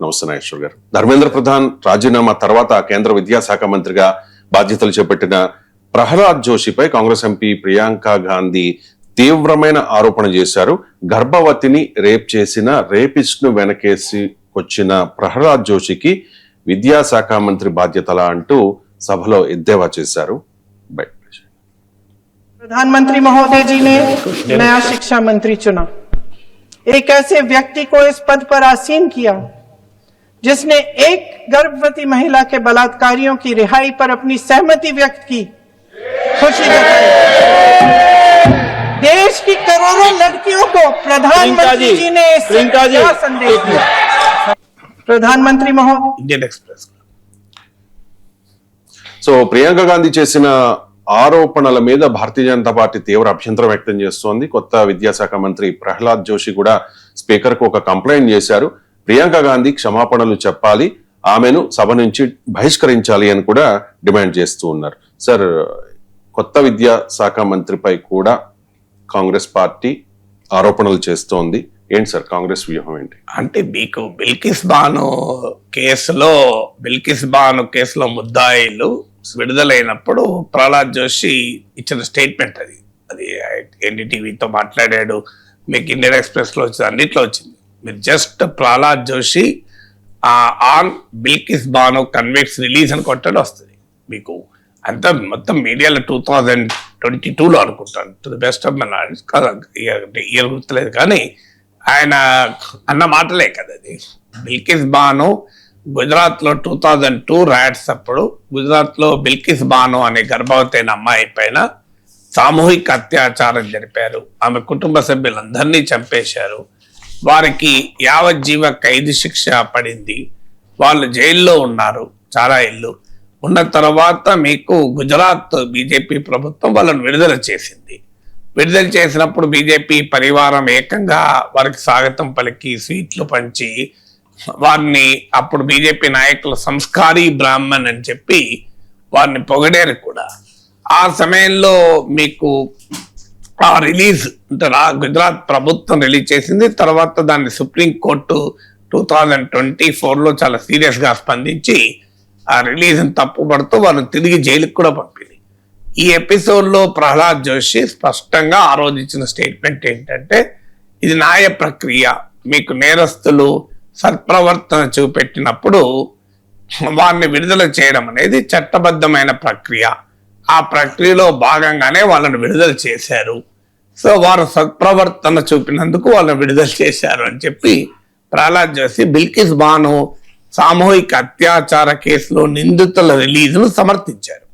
నమస్తే నాగేశ్వర్ గారు. ధర్మేంద్ర ప్రధాన్ రాజీనామా తర్వాత కేంద్ర విద్యాశాఖ మంత్రిగా బాధ్యతలు చేపట్టిన ప్రహ్లాద్ జోషిపై కాంగ్రెస్ ఎంపీ ప్రియాంక గాంధీ తీవ్రమైన ఆరోపణ చేశారు. గర్భవతిని రేప్ చేసిన రేపిస్ట్ ను వెనకేసి వచ్చిన ప్రహ్లాద్ జోషికి విద్యాశాఖ మంత్రి బాధ్యతలా అంటూ సభలో ఎద్దేవా చేశారు. प्रधानमंत्री महोदय जी ने नया शिक्षा मंत्री चुना, एक ऐसे व्यक्ति को इस पद पर आसीन किया जिसने एक गर्भवती महिला के बलात्कारियों की रिहाई पर अपनी सहमति व्यक्त की, खुशी जताई। देश की करोड़ों लड़कियों को प्रधानमंत्री जी ने क्या संदेश दिया? प्रधानमंत्री महोदय, Indian express. So Priyanka Gandhi చేసిన ఆరోపణల మీద భారతీయ జనతా పార్టీ తీవ్ర అభ్యంతరం వ్యక్తం చేస్తోంది. కొత్త విద్యాశాఖ మంత్రి ప్రహ్లాద్ జోషి కూడా స్పీకర్ కు ఒక కంప్లైంట్ చేశారు. ప్రియాంక గాంధీ క్షమాపణలు చెప్పాలి, ఆమెను సభ నుంచి బహిష్కరించాలి అని కూడా డిమాండ్ చేస్తూ ఉన్నారు. సార్, కొత్త విద్యాశాఖ మంత్రిపై కూడా కాంగ్రెస్ పార్టీ ఆరోపణలు చేస్తోంది. ఏంటి సార్ కాంగ్రెస్ వ్యూహం ఏంటి? అంటే మీకు బిల్కిస్ బాను కేసులో ముద్దాయిలు విడుదలైనప్పుడు ప్రహ్లాద్ జోషి ఇచ్చిన స్టేట్మెంట్ అది ఎన్డీటీవీతో మాట్లాడాడు, మీకు ఇండియన్ ఎక్స్ప్రెస్ లో వచ్చింది, అన్నిట్లో వచ్చింది. మీరు just Pralhad Joshi on Bilkis Bano convicts release అని కొట్టాడు వస్తుంది మీకు. అంతా మొత్తం మీడియాలో 2022లో అనుకుంటాను, to the best of my knowledge, year గుర్తులేదు, కానీ ఆయన అన్న మాటలే కదా అది. బిల్కిస్ బాను గుజరాత్ లో 2002 రైట్స్ అప్పుడు గుజరాత్ లో బిల్కిస్ బాను అనే గర్భవతి అయిన అమ్మాయి పైన సామూహిక అత్యాచారం జరిపారు. ఆమె కుటుంబ సభ్యులందరినీ చంపేశారు. వారికి యావజ్జీవ ఖైదు శిక్ష పడింది. వాళ్ళు జైల్లో ఉన్నారు చాలా ఏళ్ళు. ఉన్న తర్వాత మీకు గుజరాత్ బీజేపీ ప్రభుత్వం వాళ్ళని విడుదల చేసింది. విడుదల చేసినప్పుడు బీజేపీ పరివారం ఏకంగా వారికి స్వాగతం పలికి స్వీట్లు పంచి వారిని, అప్పుడు బీజేపీ నాయకులు సంస్కారీ బ్రాహ్మణ్ అని చెప్పి వారిని పొగిడారు కూడా. ఆ సమయంలో మీకు ఆ రిలీజ్ అంటే గుజరాత్ ప్రభుత్వం రిలీజ్ చేసింది. తర్వాత దాన్ని సుప్రీంకోర్టు 2024లో చాలా సీరియస్ గా స్పందించి ఆ రిలీజ్ తప్పుపడుతూ వాళ్ళని తిరిగి జైలుకి కూడా పంపింది. ఈ ఎపిసోడ్లో ప్రహ్లాద్ జోషి స్పష్టంగా ఆ రోజు ఇచ్చిన స్టేట్మెంట్ ఏంటంటే, ఇది న్యాయ ప్రక్రియ, మీకు నేరస్తులు సత్ప్రవర్తన చూపెట్టినప్పుడు వారిని విడుదల చేయడం అనేది చట్టబద్ధమైన ప్రక్రియ. ఆ ప్రక్రియలో భాగంగానే వాళ్ళని విడుదల చేశారు. సో వారు సత్ప్రవర్తన చూపినందుకు వాళ్ళని విడుదల చేశారు అని చెప్పి ప్రహ్లాద్ జోషి బిల్కిస్ బాను సామూహిక అత్యాచార కేసులో నిందితుల రిలీజ్ను సమర్థించారు.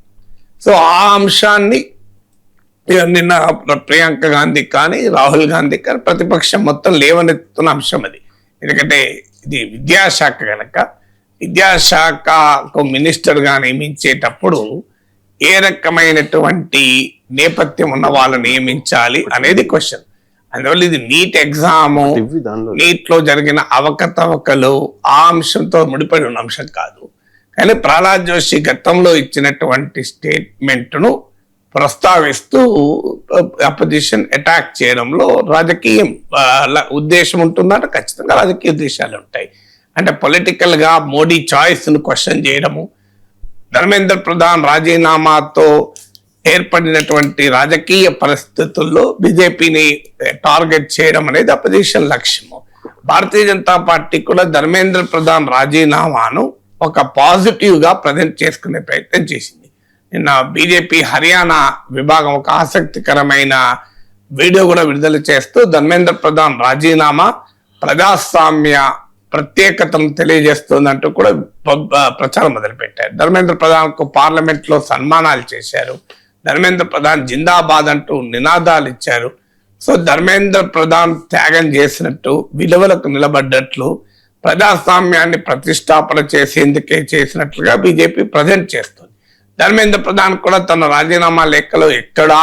సో ఆ అంశాన్ని నిన్న ప్రియాంక గాంధీ కానీ రాహుల్ గాంధీ కానీ ప్రతిపక్షం మొత్తం లేవనెత్తున్న అంశం అది. ఎందుకంటే ఇది విద్యాశాఖ కనుక విద్యాశాఖకు మినిస్టర్గా నియమించేటప్పుడు ఏ రకమైనటువంటి నేపథ్యం ఉన్న వాళ్ళు నియమించాలి అనేది క్వశ్చన్. అందువల్ల ఇది నీట్ ఎగ్జామ్, నీట్ లో జరిగిన అవకతవకలు ఆ అంశంతో ముడిపడి ఉన్న అంశం కాదు. కానీ ప్రహ్లాద్ జోషి గతంలో ఇచ్చినటువంటి స్టేట్మెంట్ ను ప్రస్తావిస్తూ అపోజిషన్ అటాక్ చేయడంలో రాజకీయం ఉద్దేశం ఉంటుందంటే ఖచ్చితంగా రాజకీయ ఉద్దేశాలు ఉంటాయి. అంటే పొలిటికల్ గా మోడీ చాయిస్ ను క్వశ్చన్ చేయడము, ధర్మేంద్ర ప్రధాన్ రాజీనామాతో ఏర్పడినటువంటి రాజకీయ పరిస్థితుల్లో బీజేపీని టార్గెట్ చేయడం అనేది అపోజిషన్ లక్ష్యము. భారతీయ జనతా పార్టీ కూడా ధర్మేంద్ర ప్రధాన్ రాజీనామాను ఒక పాజిటివ్ గా ప్రజెంట్ చేసుకునే ప్రయత్నం చేసింది. నిన్న బీజేపీ హర్యానా విభాగం ఒక ఆసక్తికరమైన వీడియో కూడా విడుదల చేస్తూ ధర్మేంద్ర ప్రధాన్ రాజీనామా ప్రజాస్వామ్య ప్రత్యేకతను తెలియజేస్తుందంటూ కూడా ప్రచారం మొదలుపెట్టారు. ధర్మేంద్ర ప్రధాన్ కు పార్లమెంట్ లో సన్మానాలు చేశారు. ధర్మేంద్ర ప్రధాన్ జిందాబాద్ అంటూ నినాదాలు ఇచ్చారు. సో ధర్మేంద్ర ప్రధాన్ త్యాగం చేసినట్టు, విలువలకు నిలబడ్డట్లు, ప్రజాస్వామ్యాన్ని ప్రతిష్టాపన చేసేందుకే చేసినట్లుగా బీజేపీ ప్రజెంట్ చేస్తుంది. ధర్మేంద్ర ప్రధాన్ కూడా తన రాజీనామా లెక్కలో ఎక్కడా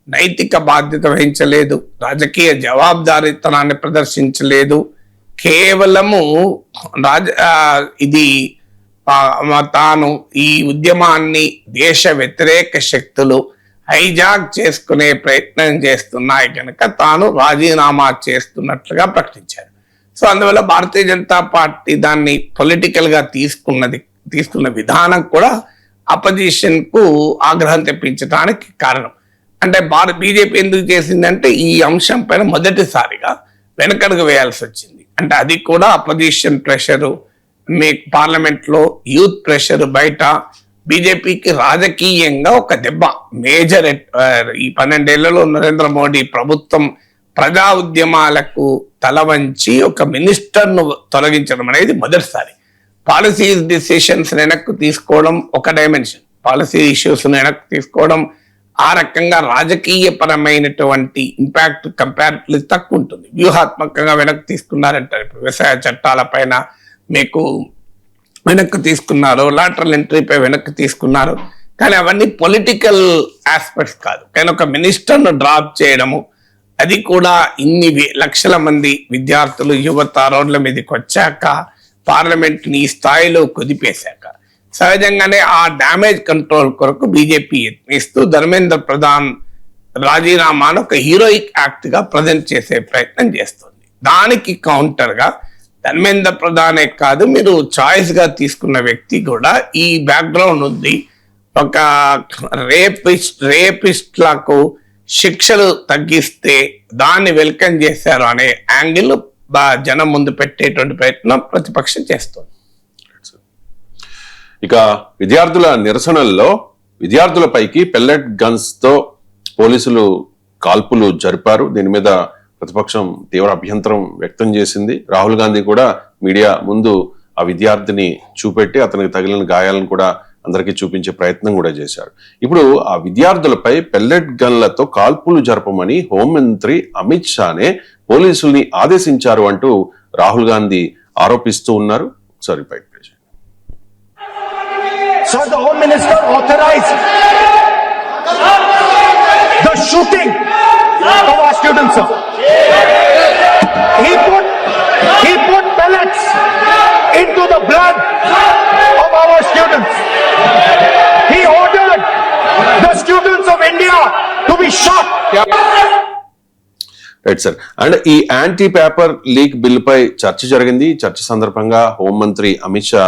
నైతిక బాధ్యత వహించలేదు, రాజకీయ జవాబుదారీతనాన్ని ప్రదర్శించలేదు. కేవలము ఇది తాను ఈ ఉద్యమాన్ని దేశ వ్యతిరేక శక్తులు హైజాక్ చేసుకునే ప్రయత్నం చేస్తున్నాయి కనుక తాను రాజీనామా చేస్తున్నట్లుగా ప్రకటించారు. సో అందువల్ల భారతీయ జనతా పార్టీ దాన్ని పొలిటికల్ గా తీసుకున్న విధానం కూడా అపోజిషన్ కు ఆగ్రహం తెప్పించడానికి కారణం. అంటే బీజేపీ ఎందుకు చేసిందంటే ఈ అంశం పైన మొదటిసారిగా వెనకడుగు వేయాల్సి వచ్చింది. అంటే అది కూడా అపోజిషన్ ప్రెషరు, మీ పార్లమెంట్ లో యూత్ ప్రెషర్, బయట బీజేపీకి రాజకీయంగా ఒక దెబ్బ మేజర్. ఈ 12 ఏళ్లలో నరేంద్ర మోడీ ప్రభుత్వం ప్రజా ఉద్యమాలకు తల వంచి ఒక మినిస్టర్ను తొలగించడం అనేది మొదటిసారి. పాలసీ డిసిషన్స్ వెనక్కు తీసుకోవడం ఒక డైమెన్షన్, పాలసీ ఇష్యూస్ వెనక్కు తీసుకోవడం ఆ రకంగా రాజకీయ పరమైనటువంటి ఇంపాక్ట్ కంపారిటివ్లీ తక్కువ ఉంటుంది. వ్యూహాత్మకంగా వెనక్కి తీసుకున్నారంటారు. ఇప్పుడు వ్యవసాయ చట్టాల పైన మీకు వెనక్కి తీసుకున్నారు, లాటరల్ ఎంట్రీపై వెనక్కి తీసుకున్నారు, కానీ అవన్నీ పొలిటికల్ ఆస్పెక్ట్స్ కాదు. కానీ ఒక మినిస్టర్ను డ్రాప్ చేయడము, అది కూడా ఇన్ని లక్షల మంది విద్యార్థులు యువత రోడ్ల మీదకి వచ్చాక, పార్లమెంట్ని ఈ స్థాయిలో కుదిపేశాక, సహజంగానే ఆ డ్యామేజ్ కంట్రోల్ కొరకు బీజేపీ యత్నిస్తూ ధర్మేంద్ర ప్రధాన్ రాజీనామాను ఒక హీరోయిక్ యాక్ట్ గా ప్రజెంట్ చేసే ప్రయత్నం చేస్తుంది. దానికి కౌంటర్ గా ధర్మేంద్ర ప్రధానే కాదు, మీరు చాయిస్ గా తీసుకున్న వ్యక్తి కూడా ఈ బ్యాక్గ్రౌండ్ ఉంది. ఒక రేపిస్ట్లకు శిక్షలు తగ్గిస్తే దాన్ని వెల్కమ్ చేశారు అనే యాంగిల్ జనం ముందు పెట్టేటువంటి ప్రయత్నం ప్రతిపక్షం చేస్తుంది. ఇక విద్యార్థుల నిరసనల్లో విద్యార్థులపైకి పెల్లెట్ గన్స్ తో పోలీసులు కాల్పులు జరిపారు. దీని మీద ప్రతిపక్షం తీవ్ర అభ్యంతరం వ్యక్తం చేసింది. రాహుల్ గాంధీ కూడా మీడియా ముందు ఆ విద్యార్థిని చూపెట్టి అతనికి తగిలిన గాయాలను కూడా అందరికీ చూపించే ప్రయత్నం కూడా చేశారు. ఇప్పుడు ఆ విద్యార్థులపై పెల్లెట్ గన్లతో కాల్పులు జరపమని హోంమంత్రి అమిత్ షానే పోలీసుల్ని ఆదేశించారు అంటూ రాహుల్ గాంధీ ఆరోపిస్తూ ఉన్నారు. సారీ బయట So the Home Minister authorized the shooting of our students, sir. He put pellets into the blood of our students. He ordered the students of India to be shot. Right sir. And ఈ anti paper leak బిల్లుపై చర్చ జరిగింది. చర్చ సందర్భంగా హోంమంత్రి అమిత్ షా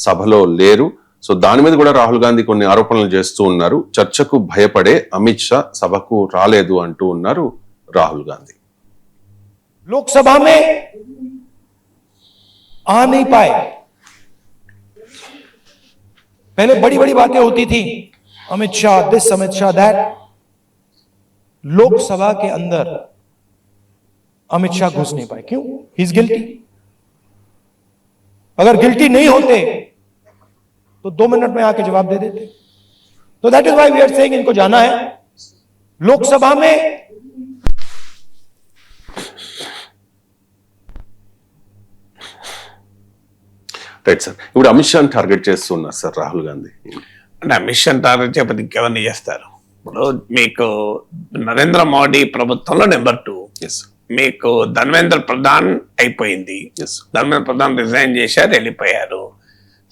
సభలో లేరు. So దాని మీద కూడా రాహుల్ గాంధీ కొన్ని ఆరోపణలు చేస్తూ ఉన్నారు. చర్చకు భయపడే అమిత్ షా సభకు రాలేదు అంటూ ఉన్నారు రాహుల్ గాంధీ. लोकसभा में आ नहीं पाए. पहले बड़ी बड़ी बातें होती थी, अमित शाह दिस, अमित शाह दैट. लोकसभा के अंदर अमित शाह घुस नहीं पाए. क्यों? He is guilty. अगर गिल्टी नहीं होते तो 2 मिनट में आके जवाब दे देते. तो that is why we are saying इनको जाना है लोकसभा में. Right sir. ఇప్పుడు అమిత్ షాని టార్గెట్ చేస్తున్నారు సార్ రాహుల్ గాంధీ. అంటే అమిత్ షా టార్గెట్ చేయకపోతే ఇంకెవరిని చేస్తారు? ఇప్పుడు మీకు నరేంద్ర మోడీ ప్రభుత్వంలో నెంబర్ 2 మీకు ధర్మేంద్ర ప్రధాన్ అయిపోయింది. ధర్మేంద్ర ప్రధాన్ రిజైన్ చేశారు, వెళ్ళిపోయారు.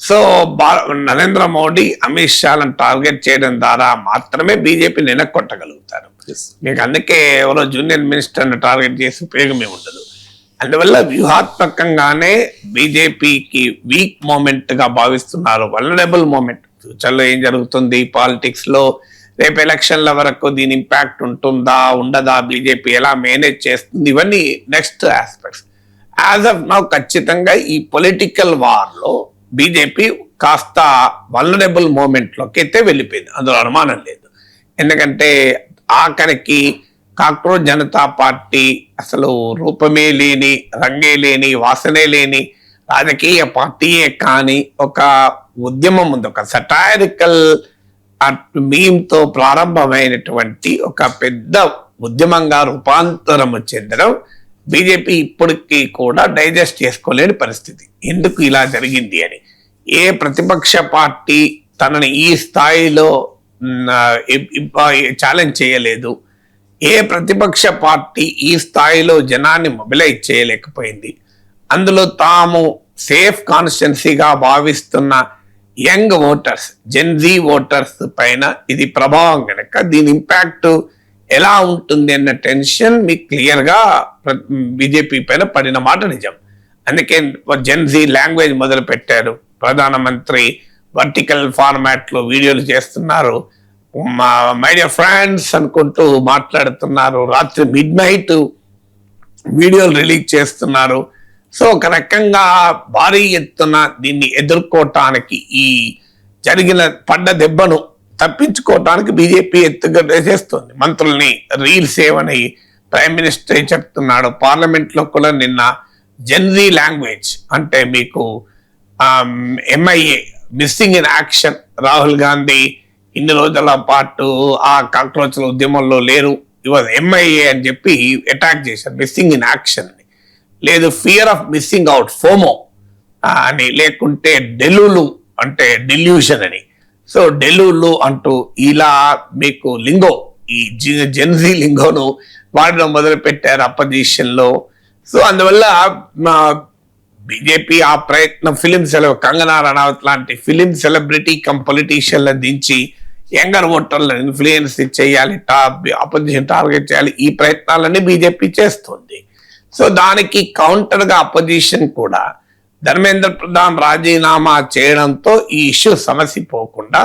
సో నరేంద్ర మోడీ అమిత్ షాలను టార్గెట్ చేయడం ద్వారా మాత్రమే బీజేపీ నిలకొట్టగలుగుతారు. మీకు అందుకే ఎవరో జూనియర్ మినిస్టర్ని టార్గెట్ చేసి ఉపయోగమే ఉండదు. అందువల్ల వ్యూహాత్మకంగానే బీజేపీకి వీక్ మూమెంట్ గా భావిస్తున్నారు, వల్నరబుల్ మూమెంట్. ఫ్యూచర్ లో ఏం జరుగుతుంది పాలిటిక్స్ లో, రేపు ఎలక్షన్ల వరకు దీని ఇంపాక్ట్ ఉంటుందా ఉండదా, బీజేపీ ఎలా మేనేజ్ చేస్తుంది, ఇవన్నీ next aspects. As of now ఖచ్చితంగా ఈ పొలిటికల్ వార్ లో బీజేపీ కాస్త వల్నరబుల్ మూమెంట్ లోకి అయితే వెళ్ళిపోయింది, అందులో అనుమానం లేదు. ఎందుకంటే ఆఖరికి కాక్రోచ్ జనతా పార్టీ అసలు రూపమే లేని, రంగే లేని, వాసనే లేని రాజకీయ పార్టీయే కానీ ఒక ఉద్యమం ఉంది, ఒక సటారికల్ మీమ్తో ప్రారంభమైనటువంటి ఒక పెద్ద ఉద్యమంగా రూపాంతరం చెందడం బీజేపీ ఇప్పటికీ కూడా డైజెస్ట్ చేసుకోలేని పరిస్థితి. ఎందుకు ఇలా జరిగింది అని ఏ ప్రతిపక్ష పార్టీ తనని ఈ స్థాయిలో ఛాలెంజ్ చేయలేదు, ఏ ప్రతిపక్ష పార్టీ ఈ స్థాయిలో జనాన్ని మొబిలైజ్ చేయలేకపోయింది. అందులో తాము సేఫ్ కాన్స్టిట్యున్సీగా భావిస్తున్న యంగ్ ఓటర్స్, జెన్జీ ఓటర్స్ పైన ఇది ప్రభావం కనుక దీని ఇంపాక్ట్ ఎలా ఉంటుంది అన్న టెన్షన్ మీకు క్లియర్ గా బీజేపీ పైన పడిన మాట నిజం. అందుకే జెన్జీ లాంగ్వేజ్ మొదలు పెట్టారు. ప్రధానమంత్రి వర్టికల్ ఫార్మాట్ లో వీడియోలు చేస్తున్నారు, మై డియర్ ఫ్రెండ్స్ అనుకుంటూ మాట్లాడుతున్నారు, రాత్రి మిడ్-నైట్ వీడియోలు రిలీజ్ చేస్తున్నారు. సో ఒక రకంగా భారీ ఎత్తున దీన్ని ఎదుర్కోవటానికి, ఈ పడ్డ దెబ్బను తప్పించుకోవటానికి బీజేపీ ఎత్తుగడ చేస్తుంది. మంత్రుల్ని రీల్స్ ఏమని ప్రైమ్ మినిస్టర్ చెప్తున్నాడు. పార్లమెంట్ లో కూడా నిన్న జెన్జీ లాంగ్వేజ్ అంటే మీకు MIA missing in action, Rahul Gandhi ఇన్ని రోజుల పాటు ఆ కాక్రోచ్ల ఉద్యమంలో లేరు, ఇవాళ ఎంఐఏ అని చెప్పి అటాక్ చేశారు. మిస్సింగ్ ఇన్ యాక్షన్ అని లేదు, fear of missing out FOMO అని, లేకుంటే డెలులు అంటే డిల్యూషన్ అని. సో డెలులు అంటూ ఇలా మీకు లింగో, ఈ జెన్జీ లింగోను వాడడం మొదలు పెట్టారు అపోజిషన్ లో. సో అందువల్ల బీజేపీ ఆ ప్రయత్నం కంగనా రనౌత్ లాంటి ఫిలిం సెలబ్రిటీ పొలిటీషియన్లను దించి యంగర్ ఓటర్లను ఇన్ఫ్లుయెన్స్ చేయాలి, అపోజిషన్ టార్గెట్ చేయాలి, ఈ ప్రయత్నాలన్నీ బీజేపీ చేస్తుంది. సో దానికి కౌంటర్ గా అపోజిషన్ కూడా ధర్మేంద్ర ప్రధాన్ రాజీనామా చేయడంతో ఈ ఇష్యూ సమసిపోకుండా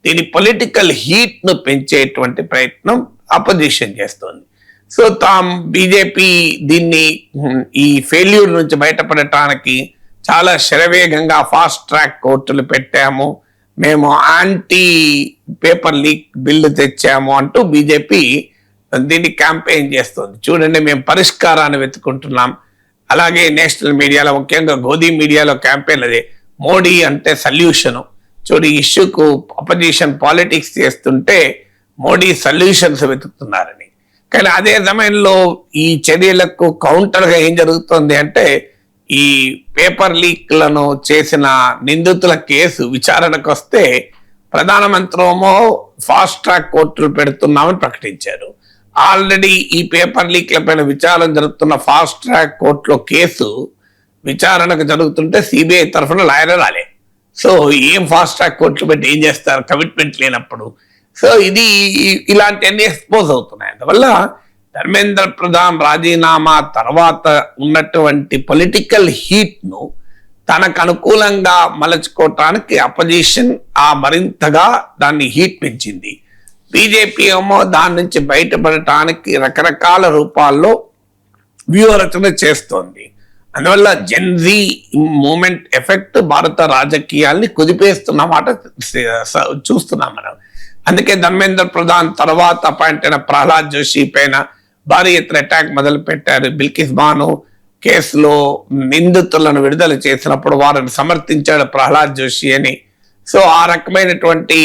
దీని పొలిటికల్ హీట్ ను పెంచేటువంటి ప్రయత్నం అపోజిషన్ చేస్తుంది. సో బీజేపీ దీన్ని ఈ ఫెయిల్యూర్ నుంచి బయటపడటానికి చాలా శరవేగంగా ఫాస్ట్ ట్రాక్ కోర్టులు పెట్టాము, మేము యాంటీ పేపర్ లీక్ బిల్లు తెచ్చాము అంటూ బీజేపీ దీన్ని క్యాంపెయిన్ చేస్తుంది. చూడండి, మేము పరిష్కారాన్ని వెతుకుంటున్నాం. అలాగే నేషనల్ మీడియాలో, ముఖ్యంగా గోధీ మీడియాలో క్యాంపెయిన్ అదే, మోడీ అంటే సొల్యూషను. చూడు, ఈ ఇష్యూకు అపోజిషన్ పాలిటిక్స్ చేస్తుంటే మోడీ సొల్యూషన్స్ వెతుకుతున్నారని. కానీ అదే సమయంలో ఈ చర్యలకు కౌంటర్ గా ఏం జరుగుతుంది అంటే, ఈ పేపర్ లీక్లను చేసిన నిందితుల కేసు విచారణకు వస్తే ప్రధానమంత్రి ఏమో ఫాస్ట్ ట్రాక్ కోర్టులు పెడుతున్నామని ప్రకటించారు. ఆల్రెడీ ఈ పేపర్ లీక్ల పైన విచారణ జరుగుతున్న ఫాస్ట్ ట్రాక్ కోర్టులో కేసు విచారణకు జరుగుతుంటే సిబిఐ తరఫున లాయర్ రాలే. సో ఏం ఫాస్ట్ ట్రాక్ కోర్టులు పెట్టి ఏం చేస్తారు కమిట్మెంట్ లేనప్పుడు? సో ఇది ఇలాంటివన్నీ ఎక్స్పోజ్ అవుతున్నాయి. అందువల్ల ధర్మేంద్ర ప్రధాన్ రాజీనామా తర్వాత ఉన్నటువంటి పొలిటికల్ హీట్ ను తనకు అనుకూలంగా మలచుకోవటానికి అపోజిషన్ మరింతగా దాన్ని హీట్ పెంచింది. బీజేపీ ఏమో దాని నుంచి బయటపడటానికి రకరకాల రూపాల్లో వ్యూహరచన చేస్తోంది. అందువల్ల జెన్జీ మూమెంట్ ఎఫెక్ట్ భారత రాజకీయాల్ని కుదిపేస్తున్నమాట చూస్తున్నాం మనం. అందుకే ధర్మేంద్ర ప్రధాన్ తర్వాత అపాయింట్ అయిన ప్రహ్లాద్ జోషి పైన భారీ ఎత్తున అటాక్ మొదలు పెట్టారు. బిల్కిస్ బాను కేసులో నిందితులను విడుదల చేసినప్పుడు వారిని సమర్థించాడు ప్రహ్లాద్ జోషి అని. సో ఆ రకమైనటువంటి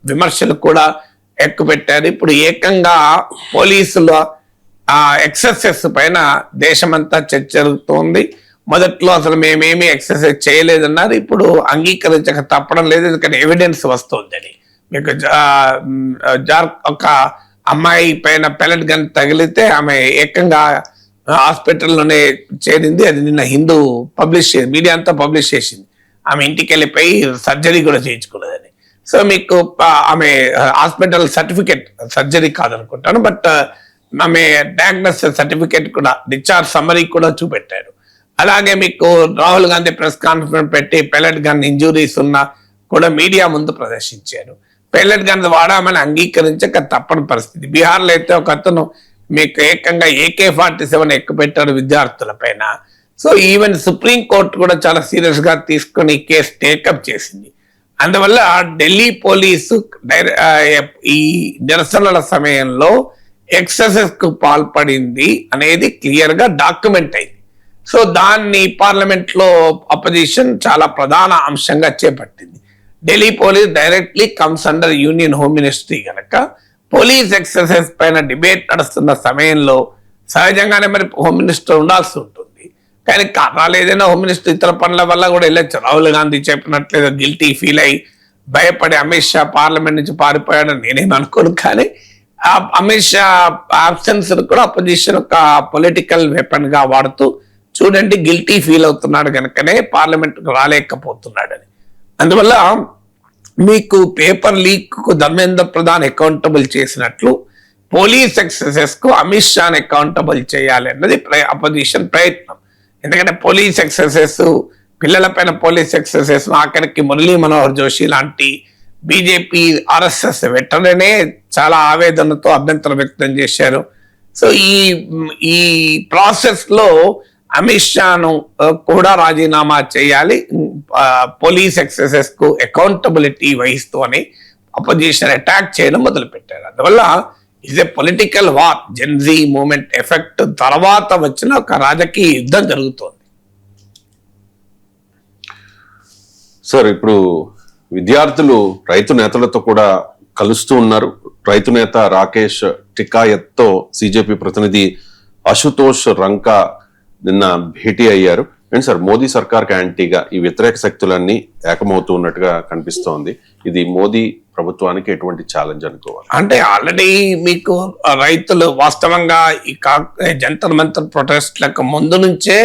విమర్శలు కూడా ఎక్కుపెట్టారు. ఇప్పుడు ఏకంగా పోలీసుల ఎక్సర్సైజ్ పైన దేశమంతా చర్చ జరుగుతోంది. మొదట్లో అసలు మేమేమి ఎక్సర్సైజ్ చేయలేదన్నారు, ఇప్పుడు అంగీకరించక తప్పడం లేదు, ఎందుకంటే ఎవిడెన్స్ వస్తుందని. మీకు ఒక అమ్మాయి పైన పెలెట్ గన్ తగిలితే ఆమె ఏకంగా హాస్పిటల్లోనే చేరింది. అది నిన్న హిందూ మీడియా అంతా పబ్లిష్ చేసింది. ఆమె ఇంటికి వెళ్ళిపోయి సర్జరీ కూడా చేయించుకున్నదని. సో మీకు ఆమె హాస్పిటల్ సర్టిఫికేట్, సర్జరీ కాదనుకుంటాను, బట్ ఆమె డయాగ్నోసిస్ సర్టిఫికేట్ కూడా, డిశ్చార్జ్ సమ్మరీ కూడా చూపెట్టారు. అలాగే మీకు రాహుల్ గాంధీ ప్రెస్ కాన్ఫరెన్స్ పెట్టి పెలెట్ గన్ ఇంజురీస్ ఉన్నా కూడా మీడియా ముందు ప్రదర్శించారు. పెలెట్ గన్ వాడామని అంగీకరించక తప్పని పరిస్థితి. బీహార్లో అయితే ఒక అతను మీకు ఏకంగా AK-47 ఎక్కుపెట్టారు విద్యార్థుల పైన. సో ఈవెన్ సుప్రీం కోర్టు కూడా చాలా సీరియస్ గా తీసుకుని కేసు టేకప్ చేసింది. అందువల్ల ఢిల్లీ పోలీసు ఈ నిరసనల సమయంలో ఎక్సెసెస్ కు పాల్పడింది అనేది క్లియర్ గా డాక్యుమెంట్ అయింది. సో దాన్ని పార్లమెంట్ లో అపోజిషన్ చాలా ప్రధాన అంశంగా చేపట్టింది. Delhi police directly comes under union home ministry కనుక పోలీస్ ఎక్సర్సైజ్ పైన డిబేట్ నడుస్తున్న సమయంలో సహజంగానే మరి హోమ్ మినిస్టర్ ఉండాల్సి ఉంటుంది. కానీ కారణాలు ఏదైనా హోమ్ మినిస్టర్ ఇతర పనుల వల్ల కూడా వెళ్ళొచ్చు. రాహుల్ గాంధీ చెప్పినట్లేదు గిల్టీ ఫీల్ అయ్యి భయపడి అమిత్ షా పార్లమెంట్ నుంచి పారిపోయాడని నేనేం అనుకోను. కానీ అమిత్ షా ఆబ్సెన్స్ కూడా అపోజిషన్ ఒక పొలిటికల్ వెపన్ గా వాడుతూ చూడండి గిల్టీ ఫీల్ అవుతున్నాడు కనుకనే పార్లమెంట్ రాలేకపోతున్నాడని. అందువల్ల మీకు పేపర్ లీక్ కు ధర్మేంద్ర ప్రధాన్ అకౌంటబుల్ చేసినట్లు పోలీస్ ఎక్సెసెస్ కు అమిత్ షాని అకౌంటబుల్ చేయాలి అన్నది అపోజిషన్ ప్రయత్నం. ఎందుకంటే పోలీస్ ఎక్సెసెస్, పిల్లల పైన పోలీస్ ఎక్సెసెస్, ఆఖరికి మురళీ మనోహర్ జోషి లాంటి బీజేపీ ఆర్ఎస్ఎస్ వెటరనే చాలా ఆవేదనతో అభ్యంతరం వ్యక్తం చేశారు. సో ఈ ప్రాసెస్ లో అమిత్ షాను కూడా రాజీనామా చేయాలి, పోలీస్ ఎక్సెసెస్ కు అకౌంటబిలిటీ వహిస్తూ అని అపోజిషన్ అటాక్ చేయడం మొదలు పెట్టారు. అందువల్ల is a political war. Gen Z moment effect తర్వాత వచ్చిన ఒక రాజకీయ యుద్ధం జరుగుతోంది. సార్, ఇప్పుడు విద్యార్థులు రైతు నేతలతో కూడా కలుస్తూ ఉన్నారు. రైతు నేత రాకేష్ టికాయత్ తో సిజేపీ ప్రతినిధి అశుతోష్ రంకా నిన్న భేటీ అయ్యారు. అండ్ సార్, మోదీ సర్కార్కి యాంటీగా ఈ వ్యతిరేక శక్తులన్నీ ఏకమవుతూ ఉన్నట్టుగా కనిపిస్తోంది. ఇది మోదీ ప్రభుత్వానికి ఎటువంటి ఛాలెంజ్ అనుకోవాలి? అంటే ఆల్రెడీ మీకు రైతులు వాస్తవంగా ఈ జంతర్ మంతర్ ప్రొటెస్ట్లకు ముందు నుంచే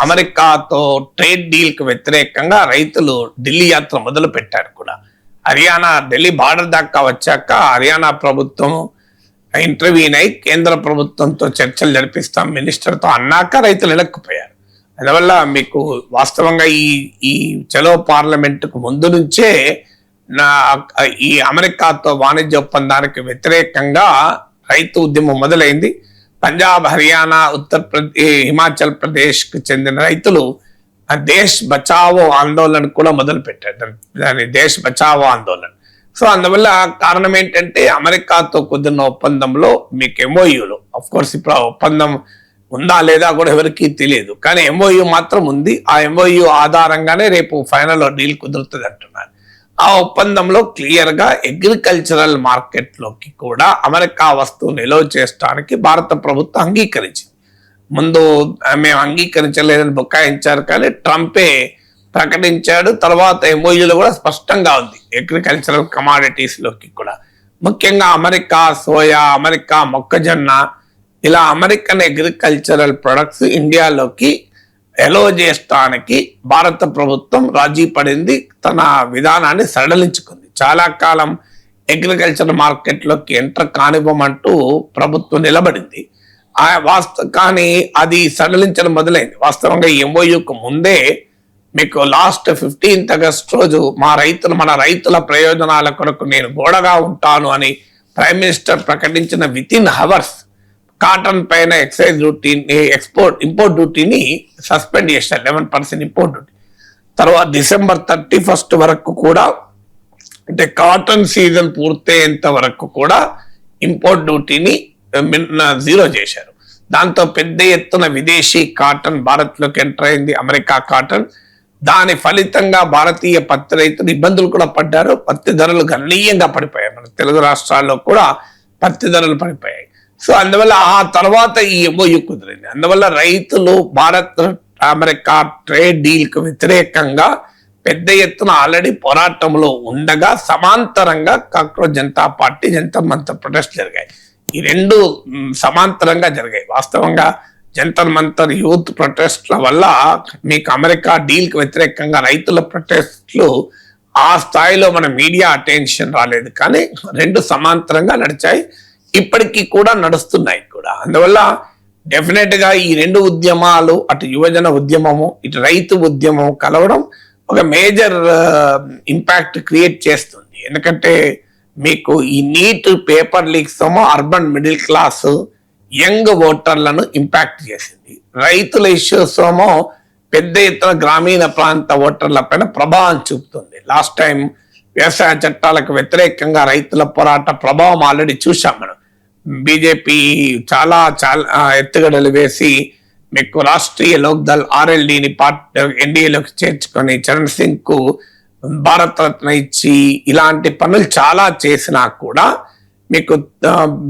అమెరికాతో ట్రేడ్ డీల్ కు వ్యతిరేకంగా రైతులు ఢిల్లీ యాత్ర మొదలు పెట్టారు కూడా. హర్యానా ఢిల్లీ బార్డర్ దాకా వచ్చాక హర్యానా ప్రభుత్వం ఇంటర్వ్యూన్ అయి కేంద్ర ప్రభుత్వంతో చర్చలు జరిపిస్తాం మినిస్టర్తో అన్నాక రైతులు ఎలక్కిపోయారు. అందువల్ల మీకు వాస్తవంగా ఈ చలో పార్లమెంటుకు ముందు నుంచే ఈ అమెరికాతో వాణిజ్య ఒప్పందానికి వ్యతిరేకంగా రైతు ఉద్యమం మొదలైంది. పంజాబ్, హర్యానా, ఉత్తరప్రదేశ్, హిమాచల్ ప్రదేశ్ కు చెందిన రైతులు దేశ్ బచావో ఆందోళన కూడా మొదలు పెట్టారు. దాని దేశ్ బచావో ఆందోళన. సో అందువల్ల కారణం ఏంటంటే అమెరికాతో కుదిరిన ఒప్పందంలో మీకు ఎంఓయూలో, అఫ్ కోర్స్ ఇప్పుడు ఆ ఒప్పందం ఉందా లేదా కూడా ఎవరికి తెలియదు, కానీ ఎంఓయూ మాత్రం ఉంది. ఆ ఎంఓయూ ఆధారంగానే రేపు ఫైనల్ డీల్ కుదురుతుంది అంటున్నారు. ఆ ఒప్పందంలో క్లియర్ గా అగ్రికల్చరల్ మార్కెట్ లోకి కూడా అమెరికా వస్తువు నిల్వ చేయడానికి భారత ప్రభుత్వం అంగీకరించింది. ముందు మేము అంగీకరించలేదని బుకాయించారు, కానీ ట్రంపే ప్రకటించాడు. తర్వాత ఎంఓయూలో కూడా స్పష్టంగా ఉంది అగ్రికల్చరల్ కమాడిటీస్ లోకి కూడా, ముఖ్యంగా అమెరికా సోయా, అమెరికా మొక్కజొన్న, ఇలా అమెరికన్ అగ్రికల్చరల్ ప్రొడక్ట్స్ ఇండియాలోకి ఎలో చేయడానికి భారత ప్రభుత్వం రాజీ పడింది, తన విధానాన్ని సడలించుకుంది. చాలా కాలం అగ్రికల్చర్ మార్కెట్లోకి ఎంటర్ కానివ్వమంటూ ప్రభుత్వం నిలబడింది. కానీ అది సడలించడం మొదలైంది. వాస్తవంగా ఎంఓయూకు ముందే మీకు లాస్ట్ 15th ఆగస్ట్ రోజు మన రైతుల ప్రయోజనాల కొరకు నేను గోడగా ఉంటాను అని ప్రైమ్ మినిస్టర్ ప్రకటించిన విత్ ఇన్ హవర్స్ కాటన్ పైన ఎక్సైజ్ డ్యూటీని, ఇంపోర్ట్ డ్యూటీని సస్పెండ్ చేశారు, 11% ఇంపోర్ట్ డ్యూటీ. తర్వాత December 31st వరకు కూడా, అంటే కాటన్ సీజన్ పూర్తయ్యేంత వరకు కూడా ఇంపోర్ట్ డ్యూటీని జీరో చేశారు. దాంతో పెద్ద ఎత్తున విదేశీ కాటన్ భారత్లోకి ఎంటర్ అయింది, అమెరికా కాటన్. దాని ఫలితంగా భారతీయ పత్తి రైతులు ఇబ్బందులు కూడా పడ్డారు. పత్తి ధరలు గణనీయంగా పడిపోయాయి. మన తెలుగు రాష్ట్రాల్లో కూడా పత్తి ధరలు పడిపోయాయి. సో అందువల్ల ఆ తర్వాత ఈ ఎంఓయూ కుదిరింది. అందువల్ల రైతులు భారత్ అమెరికా ట్రేడ్ డీల్ కు వ్యతిరేకంగా పెద్ద ఎత్తున ఆల్రెడీ పోరాటంలో ఉండగా సమాంతరంగా కాంగ్రెస్ జనతా పార్టీ జంతర్ మంతర్ ప్రొటెస్ట్ జరిగాయి. ఈ రెండు సమాంతరంగా జరిగాయి. వాస్తవంగా జంతర్ మంతర్ యూత్ ప్రొటెస్ట్ల వల్ల మీకు అమెరికా డీల్ కు వ్యతిరేకంగా రైతుల ప్రొటెస్ట్లు ఆ స్థాయిలో మన మీడియా అటెన్షన్ రాలేదు, కానీ రెండు సమాంతరంగా నడిచాయి, ఇప్పటికీ కూడా నడుస్తున్నాయి కూడా. అందువల్ల డెఫినెట్ గా ఈ రెండు ఉద్యమాలు, అటు యువజన ఉద్యమము ఇటు రైతు ఉద్యమం కలవడం ఒక మేజర్ ఇంపాక్ట్ క్రియేట్ చేస్తుంది. ఎందుకంటే మీకు ఈ నీట్ పేపర్ లీక్స్ ఏమో అర్బన్ మిడిల్ క్లాస్ యంగ్ ఓటర్లను ఇంపాక్ట్ చేసింది. రైతుల ఇష్యూస్ ఏమో పెద్ద ఎత్తున గ్రామీణ ప్రాంత ఓటర్ల పైన ప్రభావం చూపుతుంది. లాస్ట్ టైం వ్యవసాయ చట్టాలకు వ్యతిరేకంగా రైతుల పోరాట ప్రభావం ఆల్రెడీ చూసాం మనం. బీజేపీ చాలా ఎత్తుగడలు వేసి మీకు రాష్ట్రీయ లోక్దల్ RLDని ఎన్డీఏలోకి చేర్చుకొని చరణ్ సింగ్ కు భారత రత్న ఇచ్చి ఇలాంటి పనులు చాలా చేసినా కూడా మీకు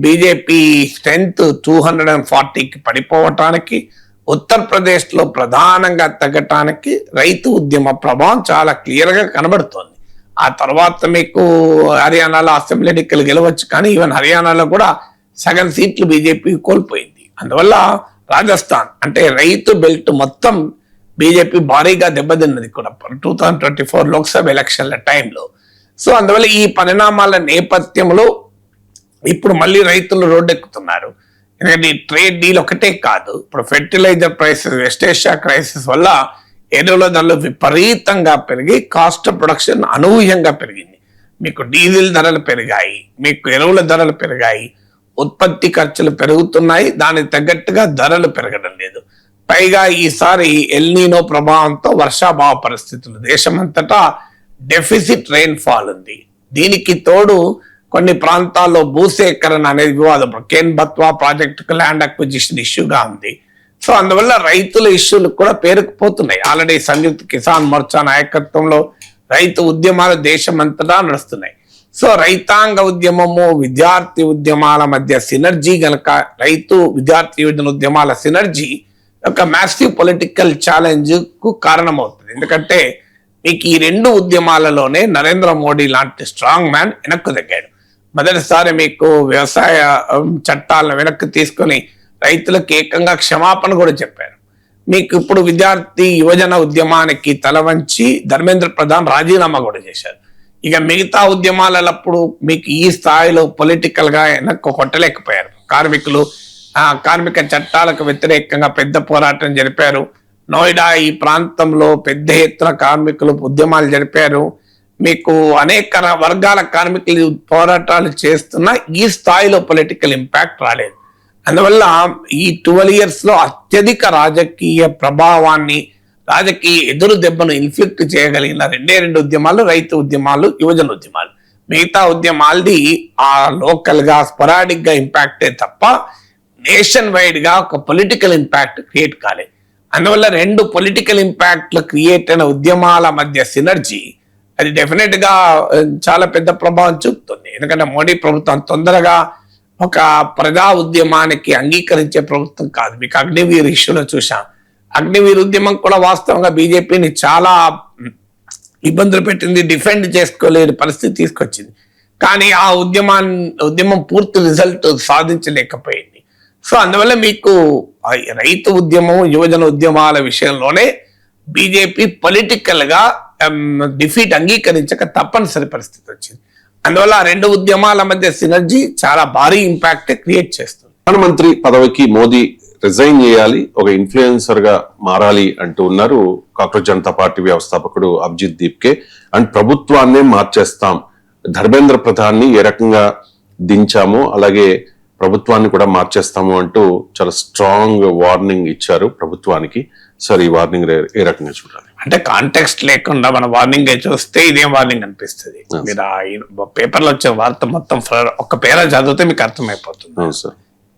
బీజేపీ స్ట్రెంత్ 240కి పడిపోవటానికి, ఉత్తరప్రదేశ్ లో ప్రధానంగా తగ్గటానికి రైతు ఉద్యమ ప్రభావం చాలా క్లియర్ గా కనబడుతోంది. ఆ తర్వాత మీకు హర్యానాలో అసెంబ్లీ ఎన్నికలు గెలవచ్చు, కానీ ఈవెన్ హర్యానాలో కూడా సగం సీట్లు బీజేపీ కోల్పోయింది. అందువల్ల రాజస్థాన్ అంటే రైతు బెల్ట్ మొత్తం బీజేపీ భారీగా దెబ్బతిన్నది కూడా 2024 లోక్సభ ఎలక్షన్ల టైంలో. సో అందువల్ల ఈ పరిణామాల నేపథ్యంలో ఇప్పుడు మళ్ళీ రైతులు రోడ్డెక్కుతున్నారు. ఎందుకంటే ఈ ట్రేడ్ డీల్ ఒకటే కాదు, ఇప్పుడు fertiliser prices, West Asia crisis వల్ల ఎరువుల ధరలు విపరీతంగా పెరిగి కాస్ట్ ఆఫ్ ప్రొడక్షన్ అనూహ్యంగా పెరిగింది. మీకు డీజిల్ ధరలు పెరిగాయి, మీకు ఎరువుల ధరలు పెరిగాయి, ఉత్పత్తి ఖర్చులు పెరుగుతున్నాయి, దానికి తగ్గట్టుగా ధరలు పెరగడం లేదు. పైగా ఈసారి ఎల్నీనో ప్రభావంతో వర్షాభావ పరిస్థితులు, దేశమంతటా డెఫిసిట్ రెయిన్ ఫాల్ ఉంది. దీనికి తోడు కొన్ని ప్రాంతాల్లో భూసేకరణ అనేది వివాదం, కేన్ బత్వా ప్రాజెక్టుకు ల్యాండ్ అక్విజిషన్ ఇష్యూగా ఉంది. సో అందువల్ల రైతుల ఇష్యూలు కూడా పేరుకుపోతున్నాయి. ఆల్రెడీ సంయుక్త కిసాన్ మోర్చా నాయకత్వంలో రైతు ఉద్యమాలు దేశమంతటా నడుస్తున్నాయి. సో రైతాంగ ఉద్యమము, విద్యార్థి ఉద్యమాల మధ్య సినర్జీ గనక, రైతు విద్యార్థి ఉద్యమాల సినర్జీ ఒక మ్యాసివ్ పొలిటికల్ ఛాలెంజ్ కు కారణమవుతుంది. ఎందుకంటే మీకు ఈ రెండు ఉద్యమాలలోనే నరేంద్ర మోడీ లాంటి స్ట్రాంగ్ మ్యాన్ వెనక్కు తగ్గాడు. మొదటిసారి మీకు వ్యవసాయ చట్టాలను వెనక్కి తీసుకొని రైతులకు ఏకంగా క్షమాపణ కూడా చెప్పారు. మీకు ఇప్పుడు విద్యార్థి యువజన ఉద్యమానికి తల వంచి ధర్మేంద్ర ప్రధాన్ రాజీనామా కూడా చేశారు. ఇక మిగతా ఉద్యమాలప్పుడు మీకు ఈ స్థాయిలో పొలిటికల్ గా వెనక్కు కొట్టలేకపోయారు. కార్మిక చట్టాలకు వ్యతిరేకంగా పెద్ద పోరాటం జరిపారు. నోయిడా ఈ ప్రాంతంలో పెద్ద ఎత్తున కార్మికులు ఉద్యమాలు జరిపారు. మీకు అనేక వర్గాల కార్మికులు పోరాటాలు చేస్తున్నా ఈ స్థాయిలో పొలిటికల్ ఇంపాక్ట్ రాలేదు. అందువల్ల ఈ 12 years లో అత్యధిక రాజకీయ ప్రభావాన్ని, రాజకీయ ఎదురు దెబ్బను ఇన్ఫ్లిక్ట్ చేయగలిగిన రెండు ఉద్యమాలు రైతు ఉద్యమాలు, యువజన ఉద్యమాలు. మిగతా ఉద్యమాలది ఆ లోకల్ గా స్పొరాడిక్ గా ఇంపాక్టే తప్ప నేషన్ వైడ్ గా ఒక పొలిటికల్ ఇంపాక్ట్ క్రియేట్ కాలేదు. అందువల్ల రెండు పొలిటికల్ ఇంపాక్ట్లు క్రియేట్ అయిన ఉద్యమాల మధ్య సినర్జీ అది డెఫినెట్ గా చాలా పెద్ద ప్రభావం చూపుతుంది. ఎందుకంటే మోడీ ప్రభుత్వం తొందరగా ఒక ప్రజా ఉద్యమానికి అంగీకరించే ప్రభుత్వం కాదు. మీకు అగ్నివీర్ ఇష్యూలో చూసాం. అగ్నివీర్ ఉద్యమం కూడా వాస్తవంగా బీజేపీని చాలా ఇబ్బందులు పెట్టింది, డిఫెండ్ చేసుకోలేని పరిస్థితి తీసుకొచ్చింది. కానీ ఆ ఉద్యమం పూర్తి రిజల్ట్ సాధించలేకపోయింది. సో అందువల్ల మీకు రైతు ఉద్యమం, యువజన ఉద్యమాల విషయంలోనే బీజేపీ పొలిటికల్ గా డిఫీట్ అంగీకరించక తప్పనిసరి పరిస్థితి వచ్చింది. అందువల్ల ఆ రెండు ఉద్యమాల మధ్య సినర్జీ చాలా భారీ ఇంపాక్ట్ క్రియేట్ చేస్తుంది. ప్రధానమంత్రి పదవికి మోదీ రిజైన్ చేయాలి, ఒక ఇన్ఫ్లుయెన్సర్ గా మారాలి అంటూ ఉన్నారు కాంగ్రెస్ జనతా పార్టీ వ్యవస్థాపకుడు అభిజిత్ దీప్కే. అండ్ ప్రభుత్వాన్నే మార్చేస్తాం, ధర్మేంద్ర ప్రధాన్ ని ఏ రకంగా దించామో అలాగే ప్రభుత్వాన్ని కూడా మార్చేస్తాము అంటూ చాలా స్ట్రాంగ్ వార్నింగ్ ఇచ్చారు ప్రభుత్వానికి. సార్ ఈ వార్నింగ్ ఏ రకంగా చూడాలి? అంటే కాంటెక్స్ట్ లేకుండా మన వార్నింగ్ చూస్తే ఇదేం వార్నింగ్ అనిపిస్తుంది. మీరు ఆ పేపర్లో వచ్చే వార్త మొత్తం ఒక పేర చదివితే మీకు అర్థమైపోతుంది. సార్